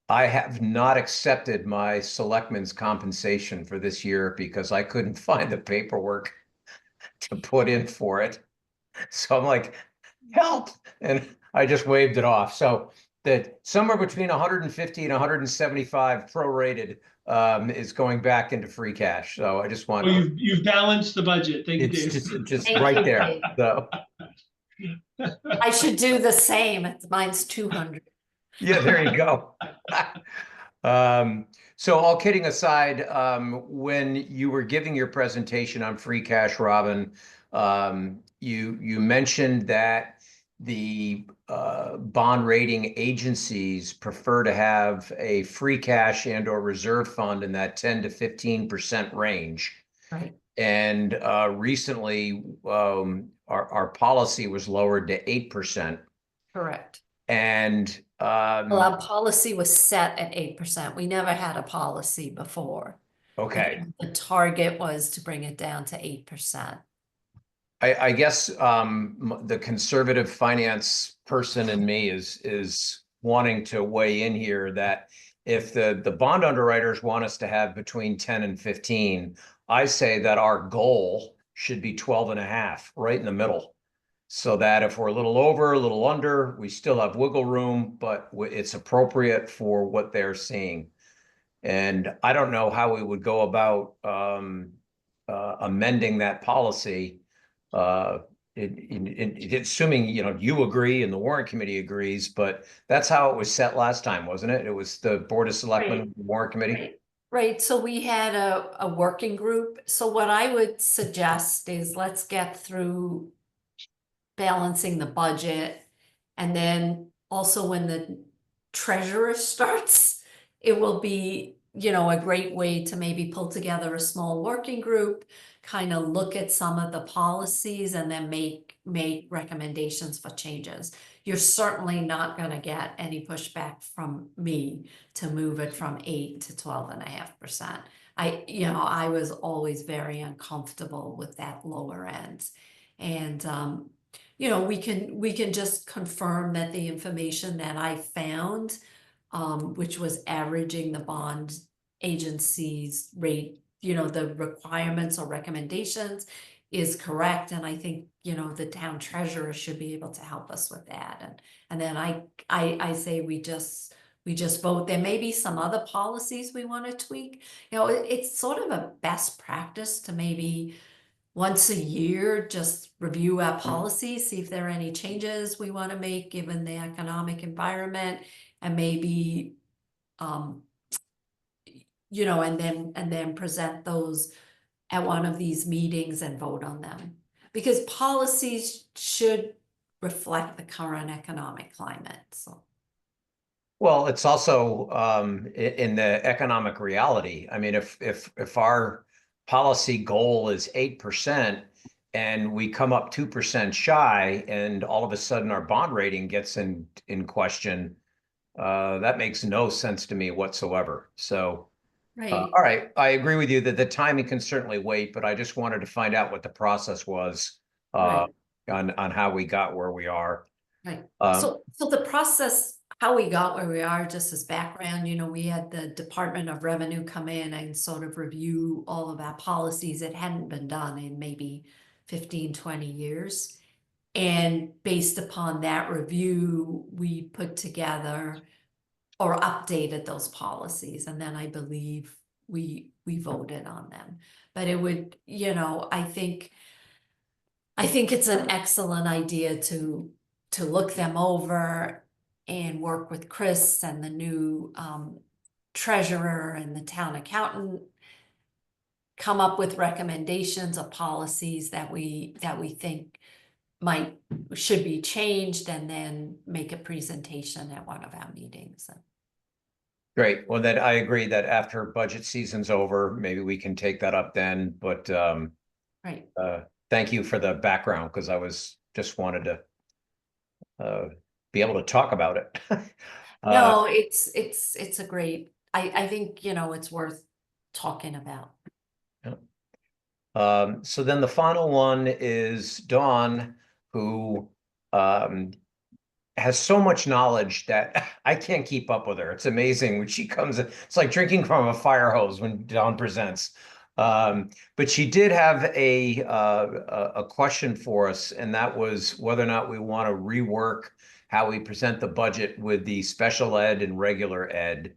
I have not accepted my selectmen's compensation for this year because I couldn't find the paperwork to put in for it. So I'm like, help, and I just waved it off. So that somewhere between 150 and 175 prorated is going back into free cash. So I just want. Well, you've balanced the budget. Thank you, It's Dave. just Thank right you, there. Dave. So I should do the same. Mine's 200. yeah, there you go. So all kidding aside, when you were giving your presentation on free cash, Robin, you mentioned that the bond rating agencies prefer to have a free cash and or reserve fund in that 10 to 15% range. Right. And recently, our policy was lowered to 8%. Correct. And Well, our policy was set at 8%. We never had a policy before. Okay. The target was to bring it down to 8%. I guess the conservative finance person in me is wanting to weigh in here that if the bond underwriters want us to have between 10 and 15, I say that our goal should be 12 and a half, right in the middle. So that if we're a little over, a little under, we still have wiggle room, but it's appropriate for what they're seeing. And I don't know how we would go about amending that policy. Uh, assuming, you know, you agree and the warrant committee agrees, but that's how it was set last time, wasn't it? It was the Board of Selectmen, Right. the warrant committee. Right. Right, so we had a working group. So what I would suggest is let's get through balancing the budget. And then also when the treasurer starts, it will be, a great way to maybe pull together a small working group, kind of look at some of the policies and then make recommendations for changes. You're certainly not going to get any pushback from me to move it from 8 to 12.5%. I was always very uncomfortable with that lower end. And we can just confirm that the information that I found, which was averaging the bond agency's rate, the requirements or recommendations is correct. And I think, the town treasurer should be able to help us with that. And then I say we just vote. There may be some other policies we want to tweak. It's sort of a best practice to maybe once a year, just review our policies, see if there are any changes we want to make given the economic environment, and maybe, and then present those at one of these meetings and vote on them. Because policies should reflect the current economic climate, so. Well, it's also in the economic reality. I mean, if our policy goal is 8% and we come up 2% shy, and all of a sudden our bond rating gets in question, that makes no sense to me whatsoever. So, Right. all right, I agree with you that the timing can certainly wait, but I just wanted to find out what the process was Right. on how we got where we are. Right. So the process, how we got where we are, just as background, we had the Department of Revenue come in and sort of review all of our policies. It hadn't been done in maybe 15, 20 years. And based upon that review, we put together or updated those policies. And then I believe we voted on them. But it would, I think it's an excellent idea to look them over and work with Chris and the new treasurer and the town accountant, come up with recommendations of policies that we think should be changed, and then make a presentation at one of our meetings. Great. Well, then I agree that after budget season's over, maybe we can take that up then. But Right. Thank you for the background, because I just wanted to be able to talk about it. No, it's a great, I think, it's worth talking about. So then the final one is Dawn, who has so much knowledge that I can't keep up with her. It's amazing when she comes in. It's like drinking from a fire hose when Dawn presents. But she did have a question for us, and that was whether or not we want to rework how we present the budget with the special ed and regular ed.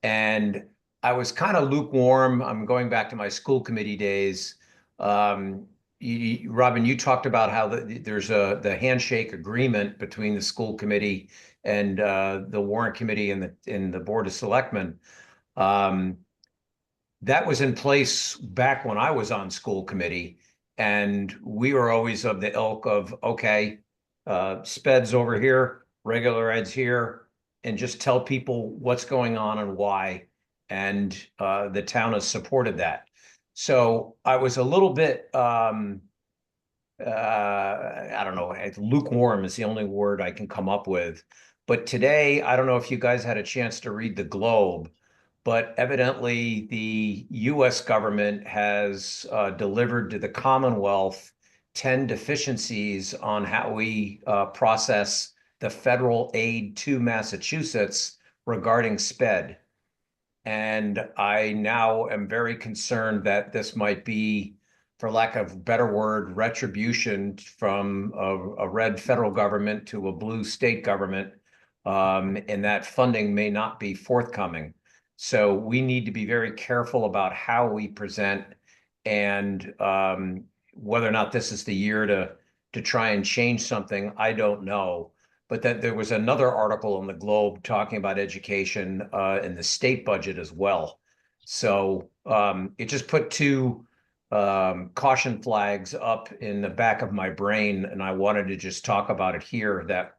And I was kind of lukewarm. I'm going back to my school committee days. Robin, you talked about how there's the handshake agreement between the school committee and the warrant committee and the Board of Selectmen. That was in place back when I was on school committee, and we were always of the ilk of, okay, speds over here, regular eds here, and just tell people what's going on and why. And the town has supported that. So I was a little bit, I don't know, lukewarm is the only word I can come up with. But today, I don't know if you guys had a chance to read the Globe, but evidently the US government has delivered to the Commonwealth 10 deficiencies on how we process the federal aid to Massachusetts regarding SPED. And I now am very concerned that this might be, for lack of a better word, retribution from a red federal government to a blue state government, and that funding may not be forthcoming. So we need to be very careful about how we present, and whether or not this is the year to try and change something, I don't know. But that there was another article in the Globe talking about education in the state budget as well. So it just put two caution flags up in the back of my brain, and I wanted to just talk about it here, that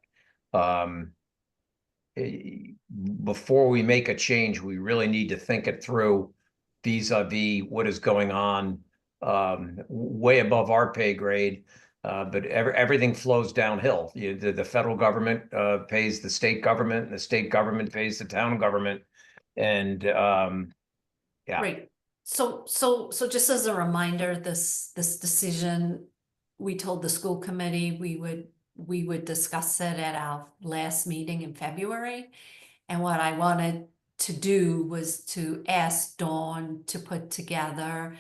before we make a change, we really need to think it through vis-a-vis what is going on way above our pay grade. But everything flows downhill. The federal government pays the state government, and the state government pays the town government. And yeah. Right. So just as a reminder, this decision, we told the school committee we would discuss it at our last meeting in February. And what I wanted to do was to ask Dawn to put together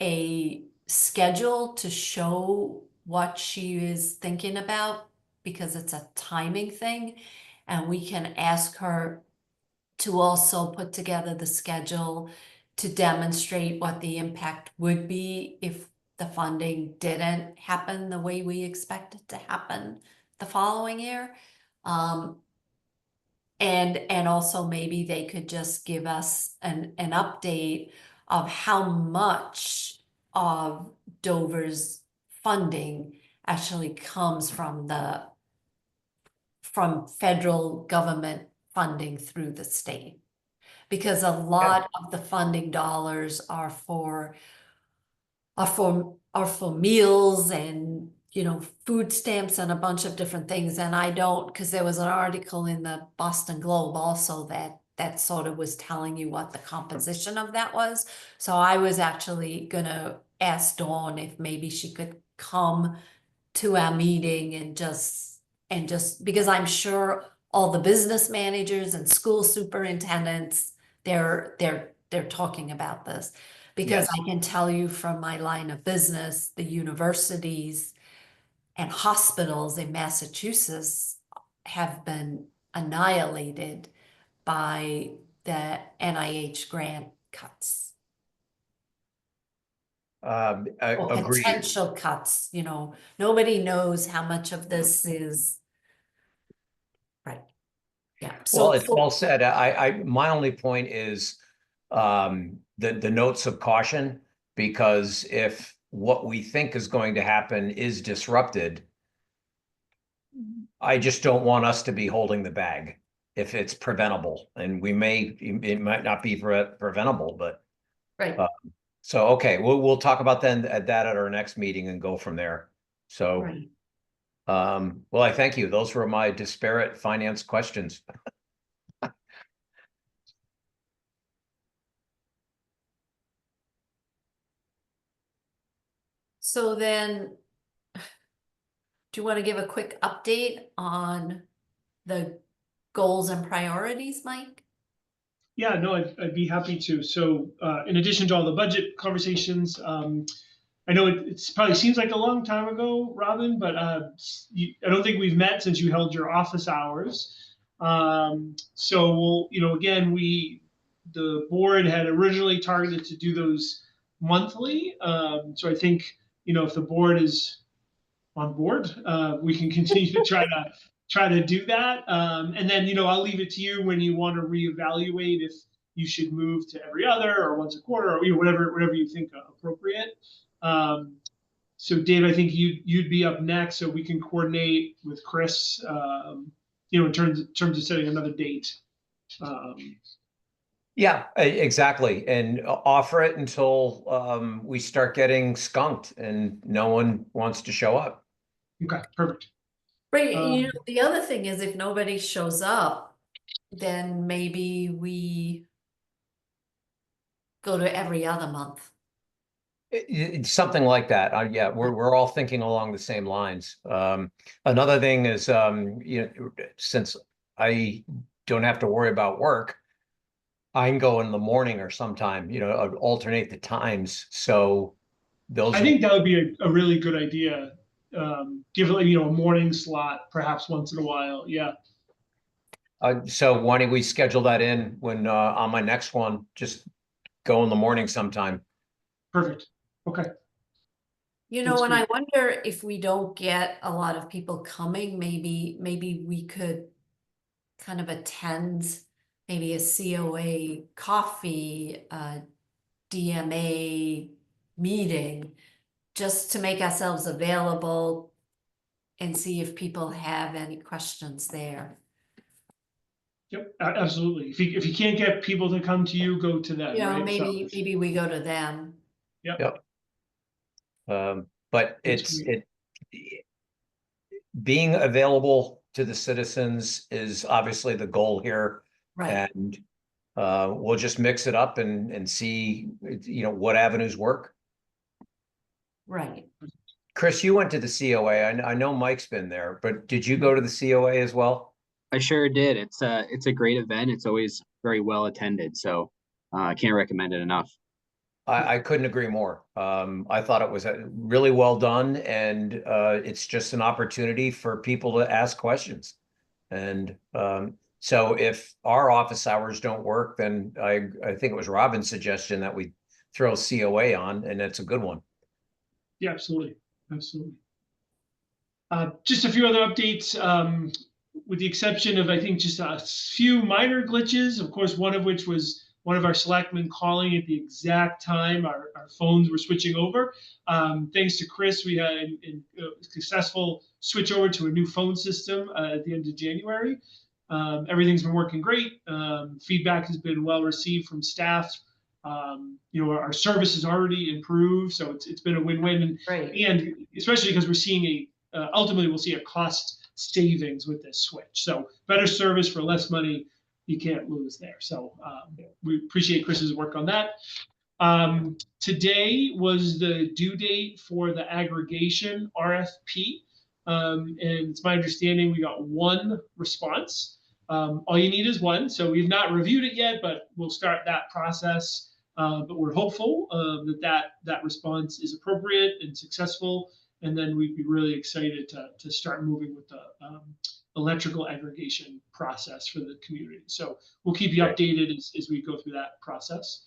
a schedule to show what she is thinking about, because it's a timing thing. And we can ask her to also put together the schedule to demonstrate what the impact would be if the funding didn't happen the way we expect it to happen the following year. And also maybe they could just give us an update of how much of Dover's funding actually comes from federal government funding through the state. Because a lot of the funding dollars are for meals and, you know, food stamps and a bunch of different things. And I don't, because there was an article in the Boston Globe also that sort of was telling you what the composition of that was. So I was actually gonna ask Dawn if maybe she could come to our meeting and just because I'm sure all the business managers and school superintendents, they're talking about this. Because Yes. I can tell you from my line of business, the universities and hospitals in Massachusetts have been annihilated by the NIH grant cuts. Or Agreed. potential cuts, you know, nobody knows how much of this is. Right. Yeah. Well, it's well said. My only point is the notes of caution, because if what we think is going to happen is disrupted, I just don't want us to be holding the bag if it's preventable, and it might not be preventable, but Right. so okay, we'll talk about that at our next meeting and go from there. So, Right. well, I thank you. Those were my disparate finance questions. So then, do you want to give a quick update on the goals and priorities, Mike? Yeah, no, I'd be happy to. So in addition to all the budget conversations, I know it's probably seems like a long time ago, Robin, but I don't think we've met since you held your office hours. So we'll, you know, again, the board had originally targeted to do those monthly. So I think, you know, if the board is on board, we can continue to try to do that. And then, you know, I'll leave it to you when you want to reevaluate if you should move to every other or once a quarter, or, you know, whatever you think appropriate. So Dave, I think you'd be up next, so we can coordinate with Chris, you know, in terms of setting another date. Yeah, exactly. And offer it until we start getting skunked and no one wants to show up. Okay, perfect. Right, you know, the other thing is if nobody shows up, then maybe we go to every other month. It's something like that. Yeah, we're all thinking along the same lines. Another thing is, since I don't have to worry about work, I can go in the morning or sometime, alternate the times. So those, I think that would be a really good idea. Give it, a morning slot, perhaps once in a while. Yeah. so why don't we schedule that in when on my next one? Just go in the morning sometime. Perfect. Okay. You That's know, and great. I wonder if we don't get a lot of people coming, maybe we could kind of attend maybe a COA coffee, DMA meeting, just to make ourselves available and see if people have any questions there. Yep. Absolutely. If you can't get people to come to you, go to them. You know, Right. maybe we go to them. Yep. But That's great. being available to the citizens is obviously the goal here. Right. And we'll just mix it up and see, what avenues work. Right. Chris, you went to the COA. I know Mike's been there, but did you go to the COA as well? I sure did. It's a great event. It's always very well attended. So I can't recommend it enough. I couldn't agree more. I thought it was really well done, and it's just an opportunity for people to ask questions. And so if our office hours don't work, then I think it was Robin's suggestion that we throw COA on, and it's a good one. Yeah, absolutely. Absolutely. Just a few other updates, with the exception of, I think, just a few minor glitches. Of course, one of which was one of our selectmen calling at the exact time our phones were switching over. Thanks to Chris, we had a successful switch over to a new phone system at the end of January. Everything's been working great. Feedback has been well received from staff. Our service has already improved, so it's been a win-win. Right. And especially because we're seeing ultimately we'll see a cost savings with this switch. So better service for less money, you can't lose there. So we appreciate Chris's work on that. Today was the due date for the aggregation RFP. And it's my understanding we got one response. All you need is one. So we've not reviewed it yet, but we'll start that process. But we're hopeful that response is appropriate and successful. And then we'd be really excited to start moving with the electrical aggregation process for the community. So we'll keep you updated as we go through that process.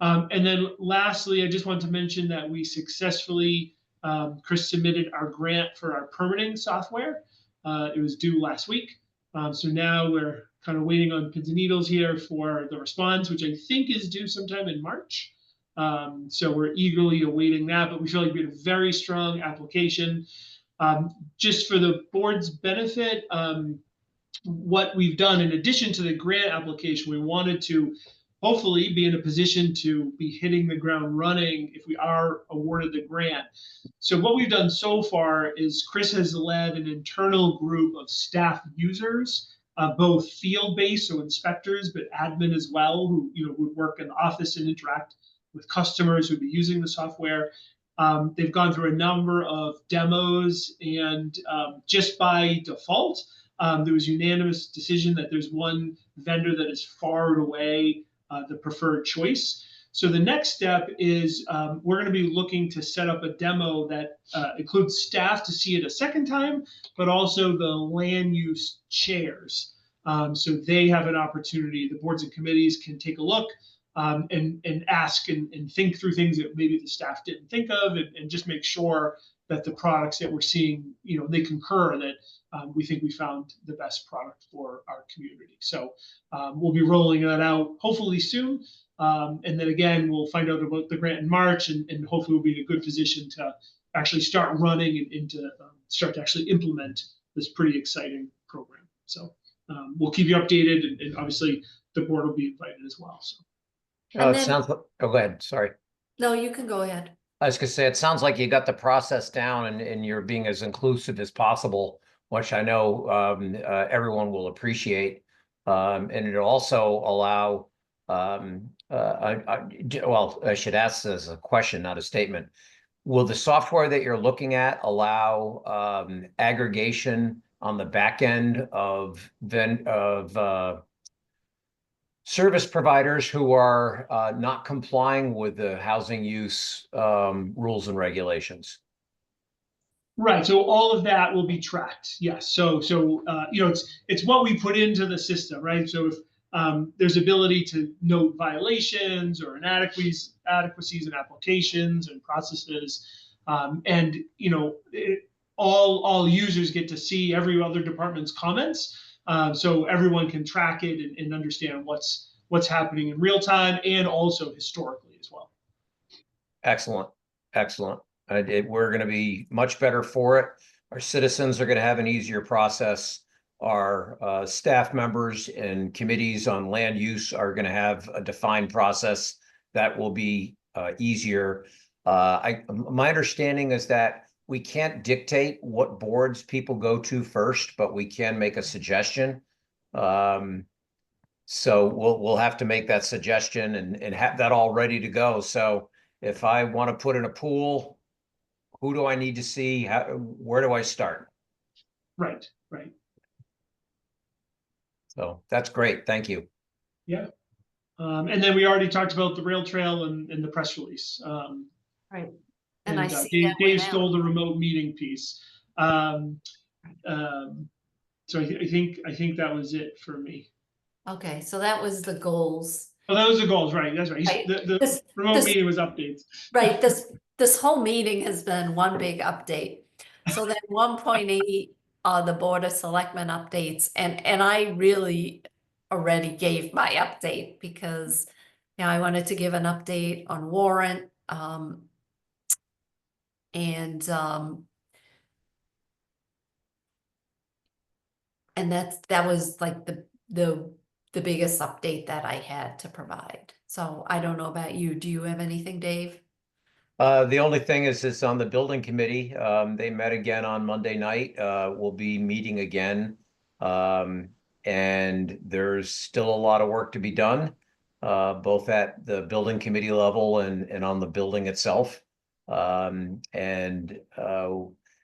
And then lastly, I just want to mention that we successfully, Chris submitted our grant for our permitting software. It was due last week. So now we're kind of waiting on pins and needles here for the response, which I think is due sometime in March. So we're eagerly awaiting that, but we feel like we had a very strong application. Just for the board's benefit, what we've done in addition to the grant application, we wanted to hopefully be in a position to be hitting the ground running if we are awarded the grant. So what we've done so far is Chris has led an internal group of staff users, both field-based, so inspectors, but admin as well, who would work in the office and interact with customers who'd be using the software. They've gone through a number of demos, and just by default, there was unanimous decision that there's one vendor that is far and away the preferred choice. So the next step is we're going to be looking to set up a demo that includes staff to see it a second time, but also the land use chairs. So they have an opportunity, the boards and committees can take a look and ask and think through things that maybe the staff didn't think of, and just make sure that the products that we're seeing, they concur that we think we found the best product for our community. So we'll be rolling that out hopefully soon. And then again, we'll find out about the grant in March, and hopefully we'll be in a good position to actually start running and to start to actually implement this pretty exciting program. So we'll keep you updated, and obviously the board will be invited as well. So. It sounds like, go ahead. Sorry. No, you can go ahead. I was gonna say, it sounds like you got the process down and you're being as inclusive as possible, which I know everyone will appreciate. And it'll also allow, well, I should ask this as a question, not a statement. Will the software that you're looking at allow aggregation on the back end of service providers who are not complying with the housing use rules and regulations? Right. So all of that will be tracked. Yes. So you know, it's what we put into the system, right? So if there's ability to note violations or inadequacies in applications and processes, and you know, all users get to see every other department's comments, so everyone can track it and understand what's happening in real time and also historically as well. Excellent, excellent. We're going to be much better for it. Our citizens are going to have an easier process. Our staff members and committees on land use are going to have a defined process that will be easier. My understanding is that we can't dictate what boards people go to first, but we can make a suggestion. So we'll have to make that suggestion and have that all ready to go. So if I want to put in a pool, who do I need to see? Where do I start? Right. Right. So that's great. Thank you. Yeah. And then we already talked about the rail trail and the press release. Right. And I see Dave, that went Dave stole out. the remote meeting piece. So I think that was it for me. Okay, so that was the goals. Oh, that was the goals, right? That's right. Right. The remote meeting was updates. Right, this whole meeting has been one big update. So then 1.8 are the Board of Selectmen updates, and I really already gave my update because I wanted to give an update on warrant, and that was like the biggest update that I had to provide. So I don't know about you. Do you have anything, Dave? The only thing is it's on the building committee. They met again on Monday night. We'll be meeting again. And there's still a lot of work to be done, both at the building committee level and on the building itself. And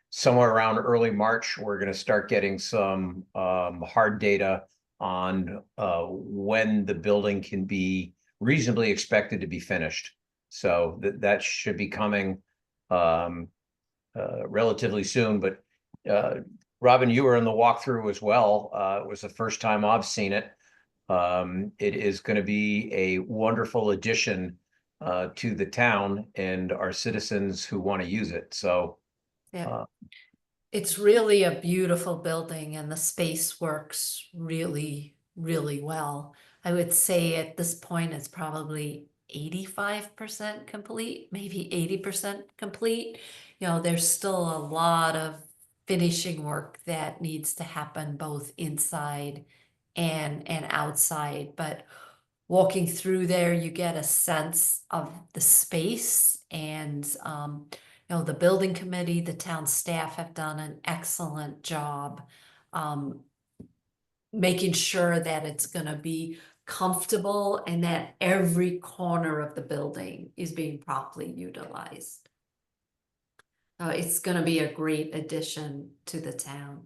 somewhere around early March, we're going to start getting some hard data on when the building can be reasonably expected to be finished. So that should be coming relatively soon. But Robin, you were in the walkthrough as well. It was the first time I've seen it. It is going to be a wonderful addition to the town and our citizens who want to use it. So Yeah. It's really a beautiful building and the space works really, really well. I would say at this point it's probably 85% complete, maybe 80% complete. There's still a lot of finishing work that needs to happen both inside and outside, but walking through there, you get a sense of the space and the building committee, the town staff have done an excellent job making sure that it's going to be comfortable and that every corner of the building is being properly utilized. It's going to be a great addition to the town.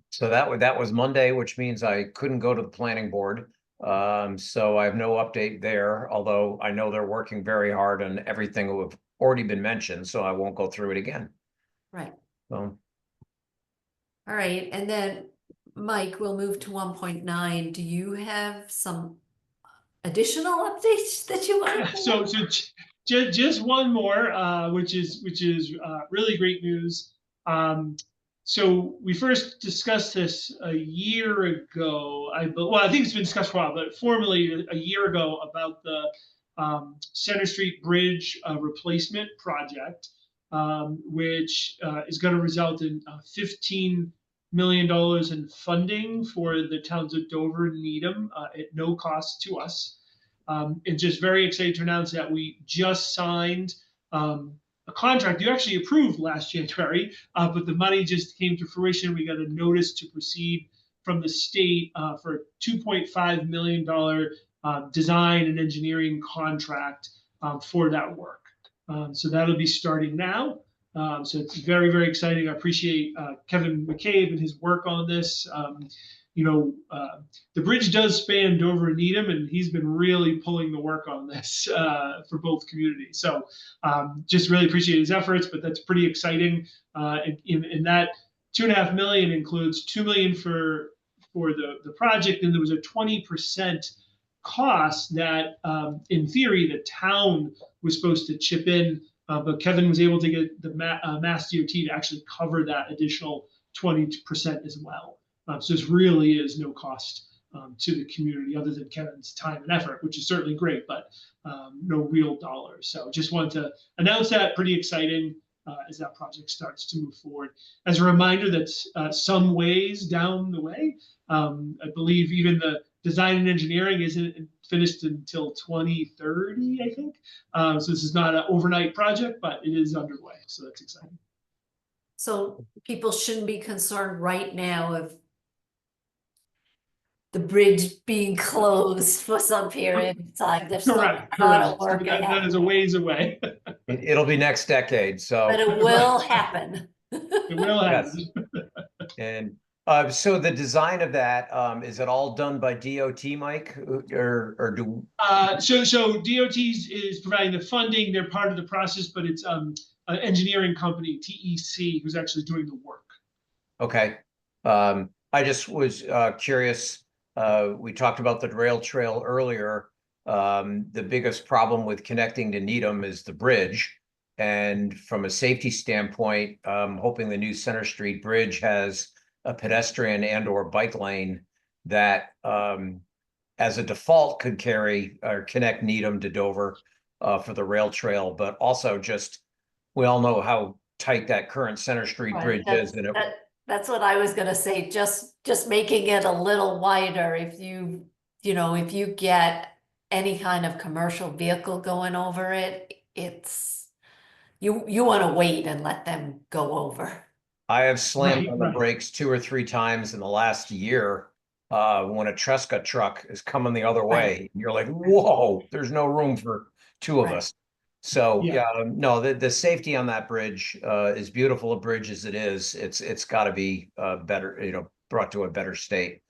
So that was Monday, which means I couldn't go to the planning board. So I have no update there, although I know they're working very hard on everything that have already been mentioned, so I won't go through it again. Right. So. All right, and then Mike, we'll move to 1.9. Do you have some additional updates that you want to just one more, which is really great news. So we first discussed this a year ago. I think it's been discussed for a while, but formally a year ago about the Center Street Bridge replacement project, which is going to result in $15 million in funding for the towns of Dover and Needham at no cost to us. And just very excited to announce that we just signed a contract you actually approved last January, but the money just came to fruition. We got a notice to proceed from the state for a $2.5 million design and engineering contract for that work. So that'll be starting now. So it's very, very exciting. I appreciate Kevin McCabe and his work on this. The bridge does span Dover and Needham, and he's been really pulling the work on this for both communities. So just really appreciate his efforts, but that's pretty exciting. And that $2.5 million includes $2 million for the project, and there was a 20% cost that, in theory, the town was supposed to chip in, but Kevin was able to get the Mass DOT to actually cover that additional 20% as well. So this really is no cost to the community other than Kevin's time and effort, which is certainly great, but no real dollars. So just wanted to announce that. Pretty exciting as that project starts to move forward. As a reminder, that's some ways down the way. I believe even the design and engineering isn't finished until 2030, I think. So this is not an overnight project, but it is underway. So that's exciting. So people shouldn't be concerned right now of the bridge being closed for some period of time. There's still a lot of work ahead. That is a ways away. It'll be next decade, so. But it will happen. It will happen. And so the design of that, is it all done by DOT, Mike, or do? So DOT is providing the funding. They're part of the process, but it's an engineering company, TEC, who's actually doing the work. Okay. I just was curious. We talked about the rail trail earlier. The biggest problem with connecting to Needham is the bridge. And from a safety standpoint, hoping the new Center Street Bridge has a pedestrian and/or bike lane that, as a default, could carry or connect Needham to Dover for the rail trail, but also just, we all know how tight that current Center Street Bridge is. And that's what I was gonna say, just making it a little wider. If you get any kind of commercial vehicle going over it, it's, you wanna wait and let them go over. I have slammed on the Right. brakes 2 or 3 times in the last year when a Tresca truck is coming the other way. You're like, whoa, there's no room for 2 of us. So no, the safety on that bridge is beautiful. A bridge as it is, it's got to be better, brought to a better state.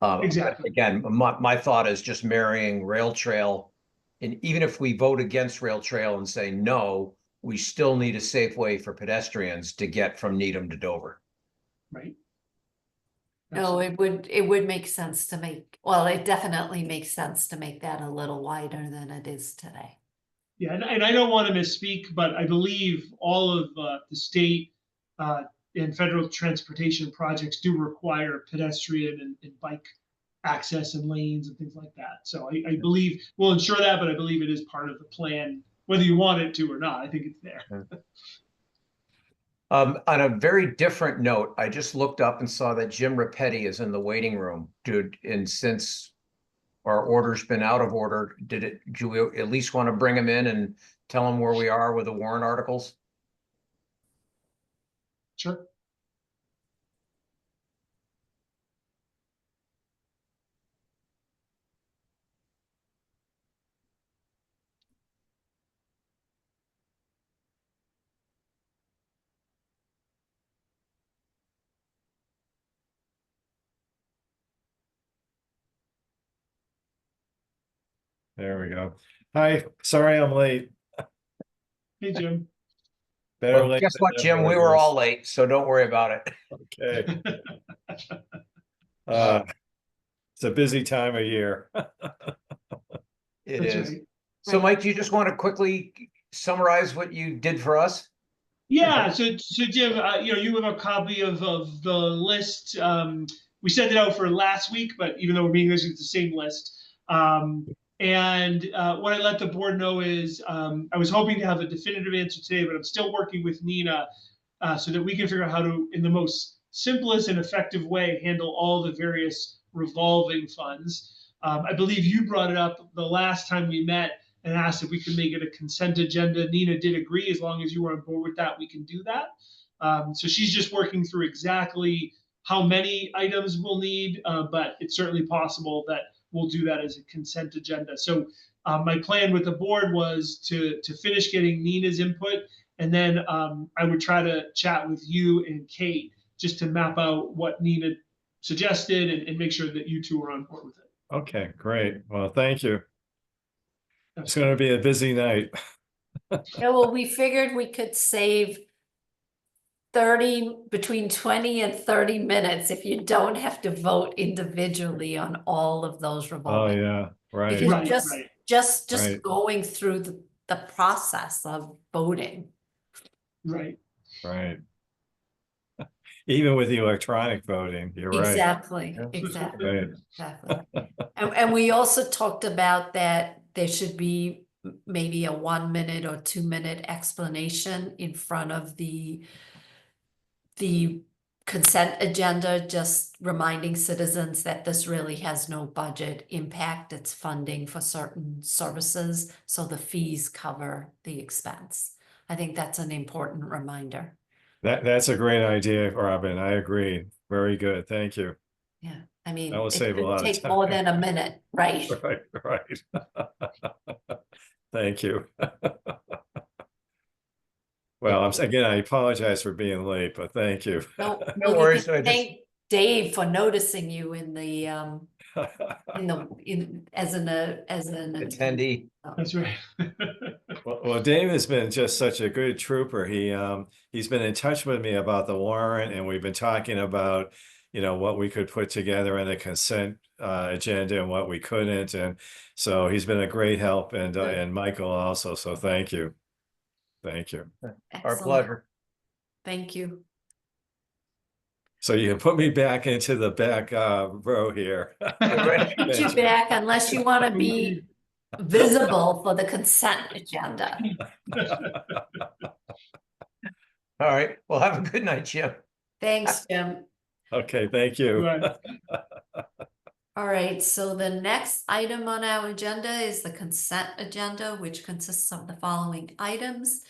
Exactly. Again, my thought is just marrying rail trail, and even if we vote against rail trail and say no, we still need a safe way for pedestrians to get from Needham to Dover. Right. No, it would make sense to make, well, it definitely makes sense to make that a little wider than it is today. Yeah, and I don't want to misspeak, but I believe all of the state and federal transportation projects do require pedestrian and bike access and lanes and things like that. So I believe we'll ensure that, but I believe it is part of the plan, whether you want it to or not. I think it's there. On a very different note, I just looked up and saw that Jim Rapetti is in the waiting room. Dude, and since our order's been out of order, do we at least want to bring him in and tell him where we are with the warrant articles? Sure. There we go. Hi, sorry I'm late. Hey, Jim. Better Well, late guess than what, Jim? never, We I were guess. all late, so don't worry about it. Okay. It's a busy time of year. It That's is. right. So, Mike, do you just want to quickly summarize what you did for us? Yeah, so Jim, you have a copy of the list. We sent it out for last week, but even though we're meeting this, it's the same list. And what I let the board know is I was hoping to have a definitive answer today, but I'm still working with Nina so that we can figure out how to, in the most simplest and effective way, handle all the various revolving funds. I believe you brought it up the last time we met and asked if we could make it a consent agenda. Nina did agree. As long as you were on board with that, we can do that. So she's just working through exactly how many items we'll need, but it's certainly possible that we'll do that as a consent agenda. So my plan with the board was to finish getting Nina's input, and then I would try to chat with you and Kate just to map out what Nina suggested and make sure that you two are on board with it. Okay, great. Well, thank you. It's going to be a busy night. Yeah, well, we figured we could save between 20 and 30 minutes if you don't have to vote individually on all of those Oh, revolving. yeah, right, Because Right, just right. just Right. going through the process of voting. Right. right. Even with the electronic voting, you're right. Exactly, Yeah. exactly, Right. exactly. And we also talked about that there should be maybe a 1 minute or 2 minute explanation in front of the consent agenda, just reminding citizens that this really has no budget impact. It's funding for certain services, so the fees cover the expense. I think that's an important reminder. That's a great idea, Robin. I agree. Very good. Thank you. Yeah, I mean, That will it save a could lot of take more time. than a minute, right? Right, right. Thank you. Well, again, I apologize for being late, but thank you. No, No well, you worries, can I just- thank Dave for noticing you in as an Attendee. That's right. Well, Dave has been just such a good trooper. He's been in touch with me about the warrant, and we've been talking about, what we could put together in the consent agenda and what we couldn't. And so he's been a great help, and Michael also. So thank you. Thank you. Our Excellent. pleasure. Thank you. So you can put me back into the back row here. Right. Put you back unless you want to be visible for the consent agenda. All right. Well, have a good night, Jim. Thanks, Jim. Okay, thank you. Right. All right, so the next item on our agenda is the consent agenda, which consists of the following items.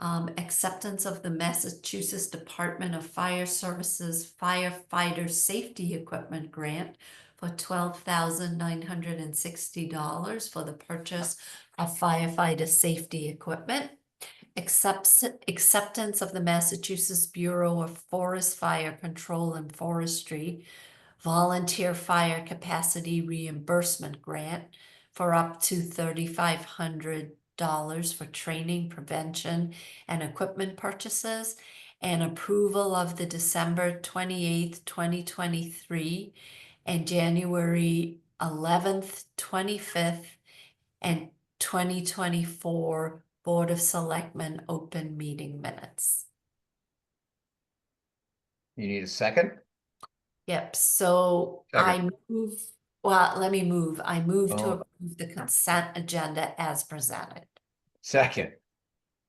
Acceptance of the Massachusetts Department of Fire Services Firefighter Safety Equipment Grant for $12,960 for the purchase of firefighter safety equipment. Acceptance of the Massachusetts Bureau of Forest Fire Control and Forestry Volunteer Fire Capacity Reimbursement Grant for up to $3,500 for training, prevention, and equipment purchases, and approval of the December 28th, 2023 and January 11th, 25th, and 2024 Board of Selectmen open meeting minutes. You need a second? Yep, so Second. let me move. I move to Oh. approve the consent agenda as presented. Second.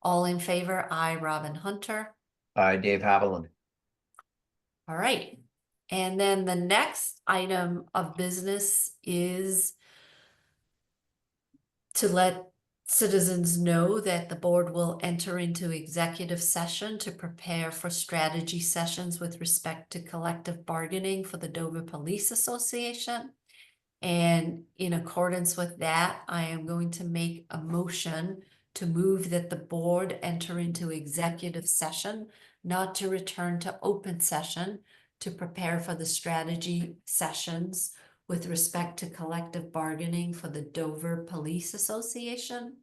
All in favor, I, Robin Hunter. Hi, Dave Haviland. All right. And then the next item of business is to let citizens know that the board will enter into executive session to prepare for strategy sessions with respect to collective bargaining for the Dover Police Association. And in accordance with that, I am going to make a motion to move that the board enter into executive session, not to return to open session, to prepare for the strategy sessions with respect to collective bargaining for the Dover Police Association.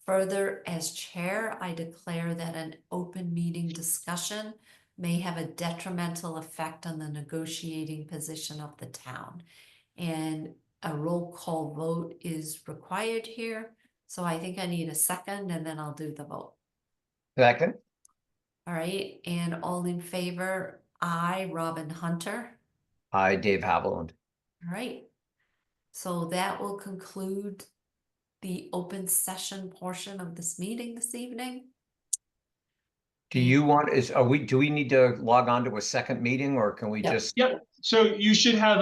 Further, as chair, I declare that an open meeting discussion may have a detrimental effect on the negotiating position of the town. And a roll call vote is required here. So I think I need a second and then I'll do the vote. Second. All right, and all in favor, I, Robin Hunter. Hi, Dave Haviland. All right, so that will conclude the open session portion of this meeting this evening. Do you want, do we need to log on to a second meeting or can we Yep. just? Yep. So you should have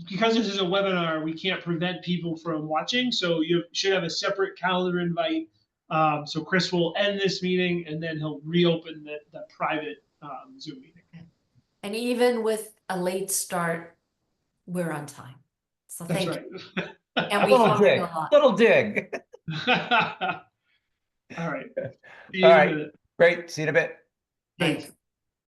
because this is a webinar, we can't prevent people from watching. So you should have a separate calendar invite. So Chris will end this meeting and then he'll reopen the private Zoom meeting. And even with a late start, we're on time. So That's thank you. right. And we Little covered dig, a lot. little dig. All right. See you All in a right. minute. Great. See you in a bit. Thanks. Thanks.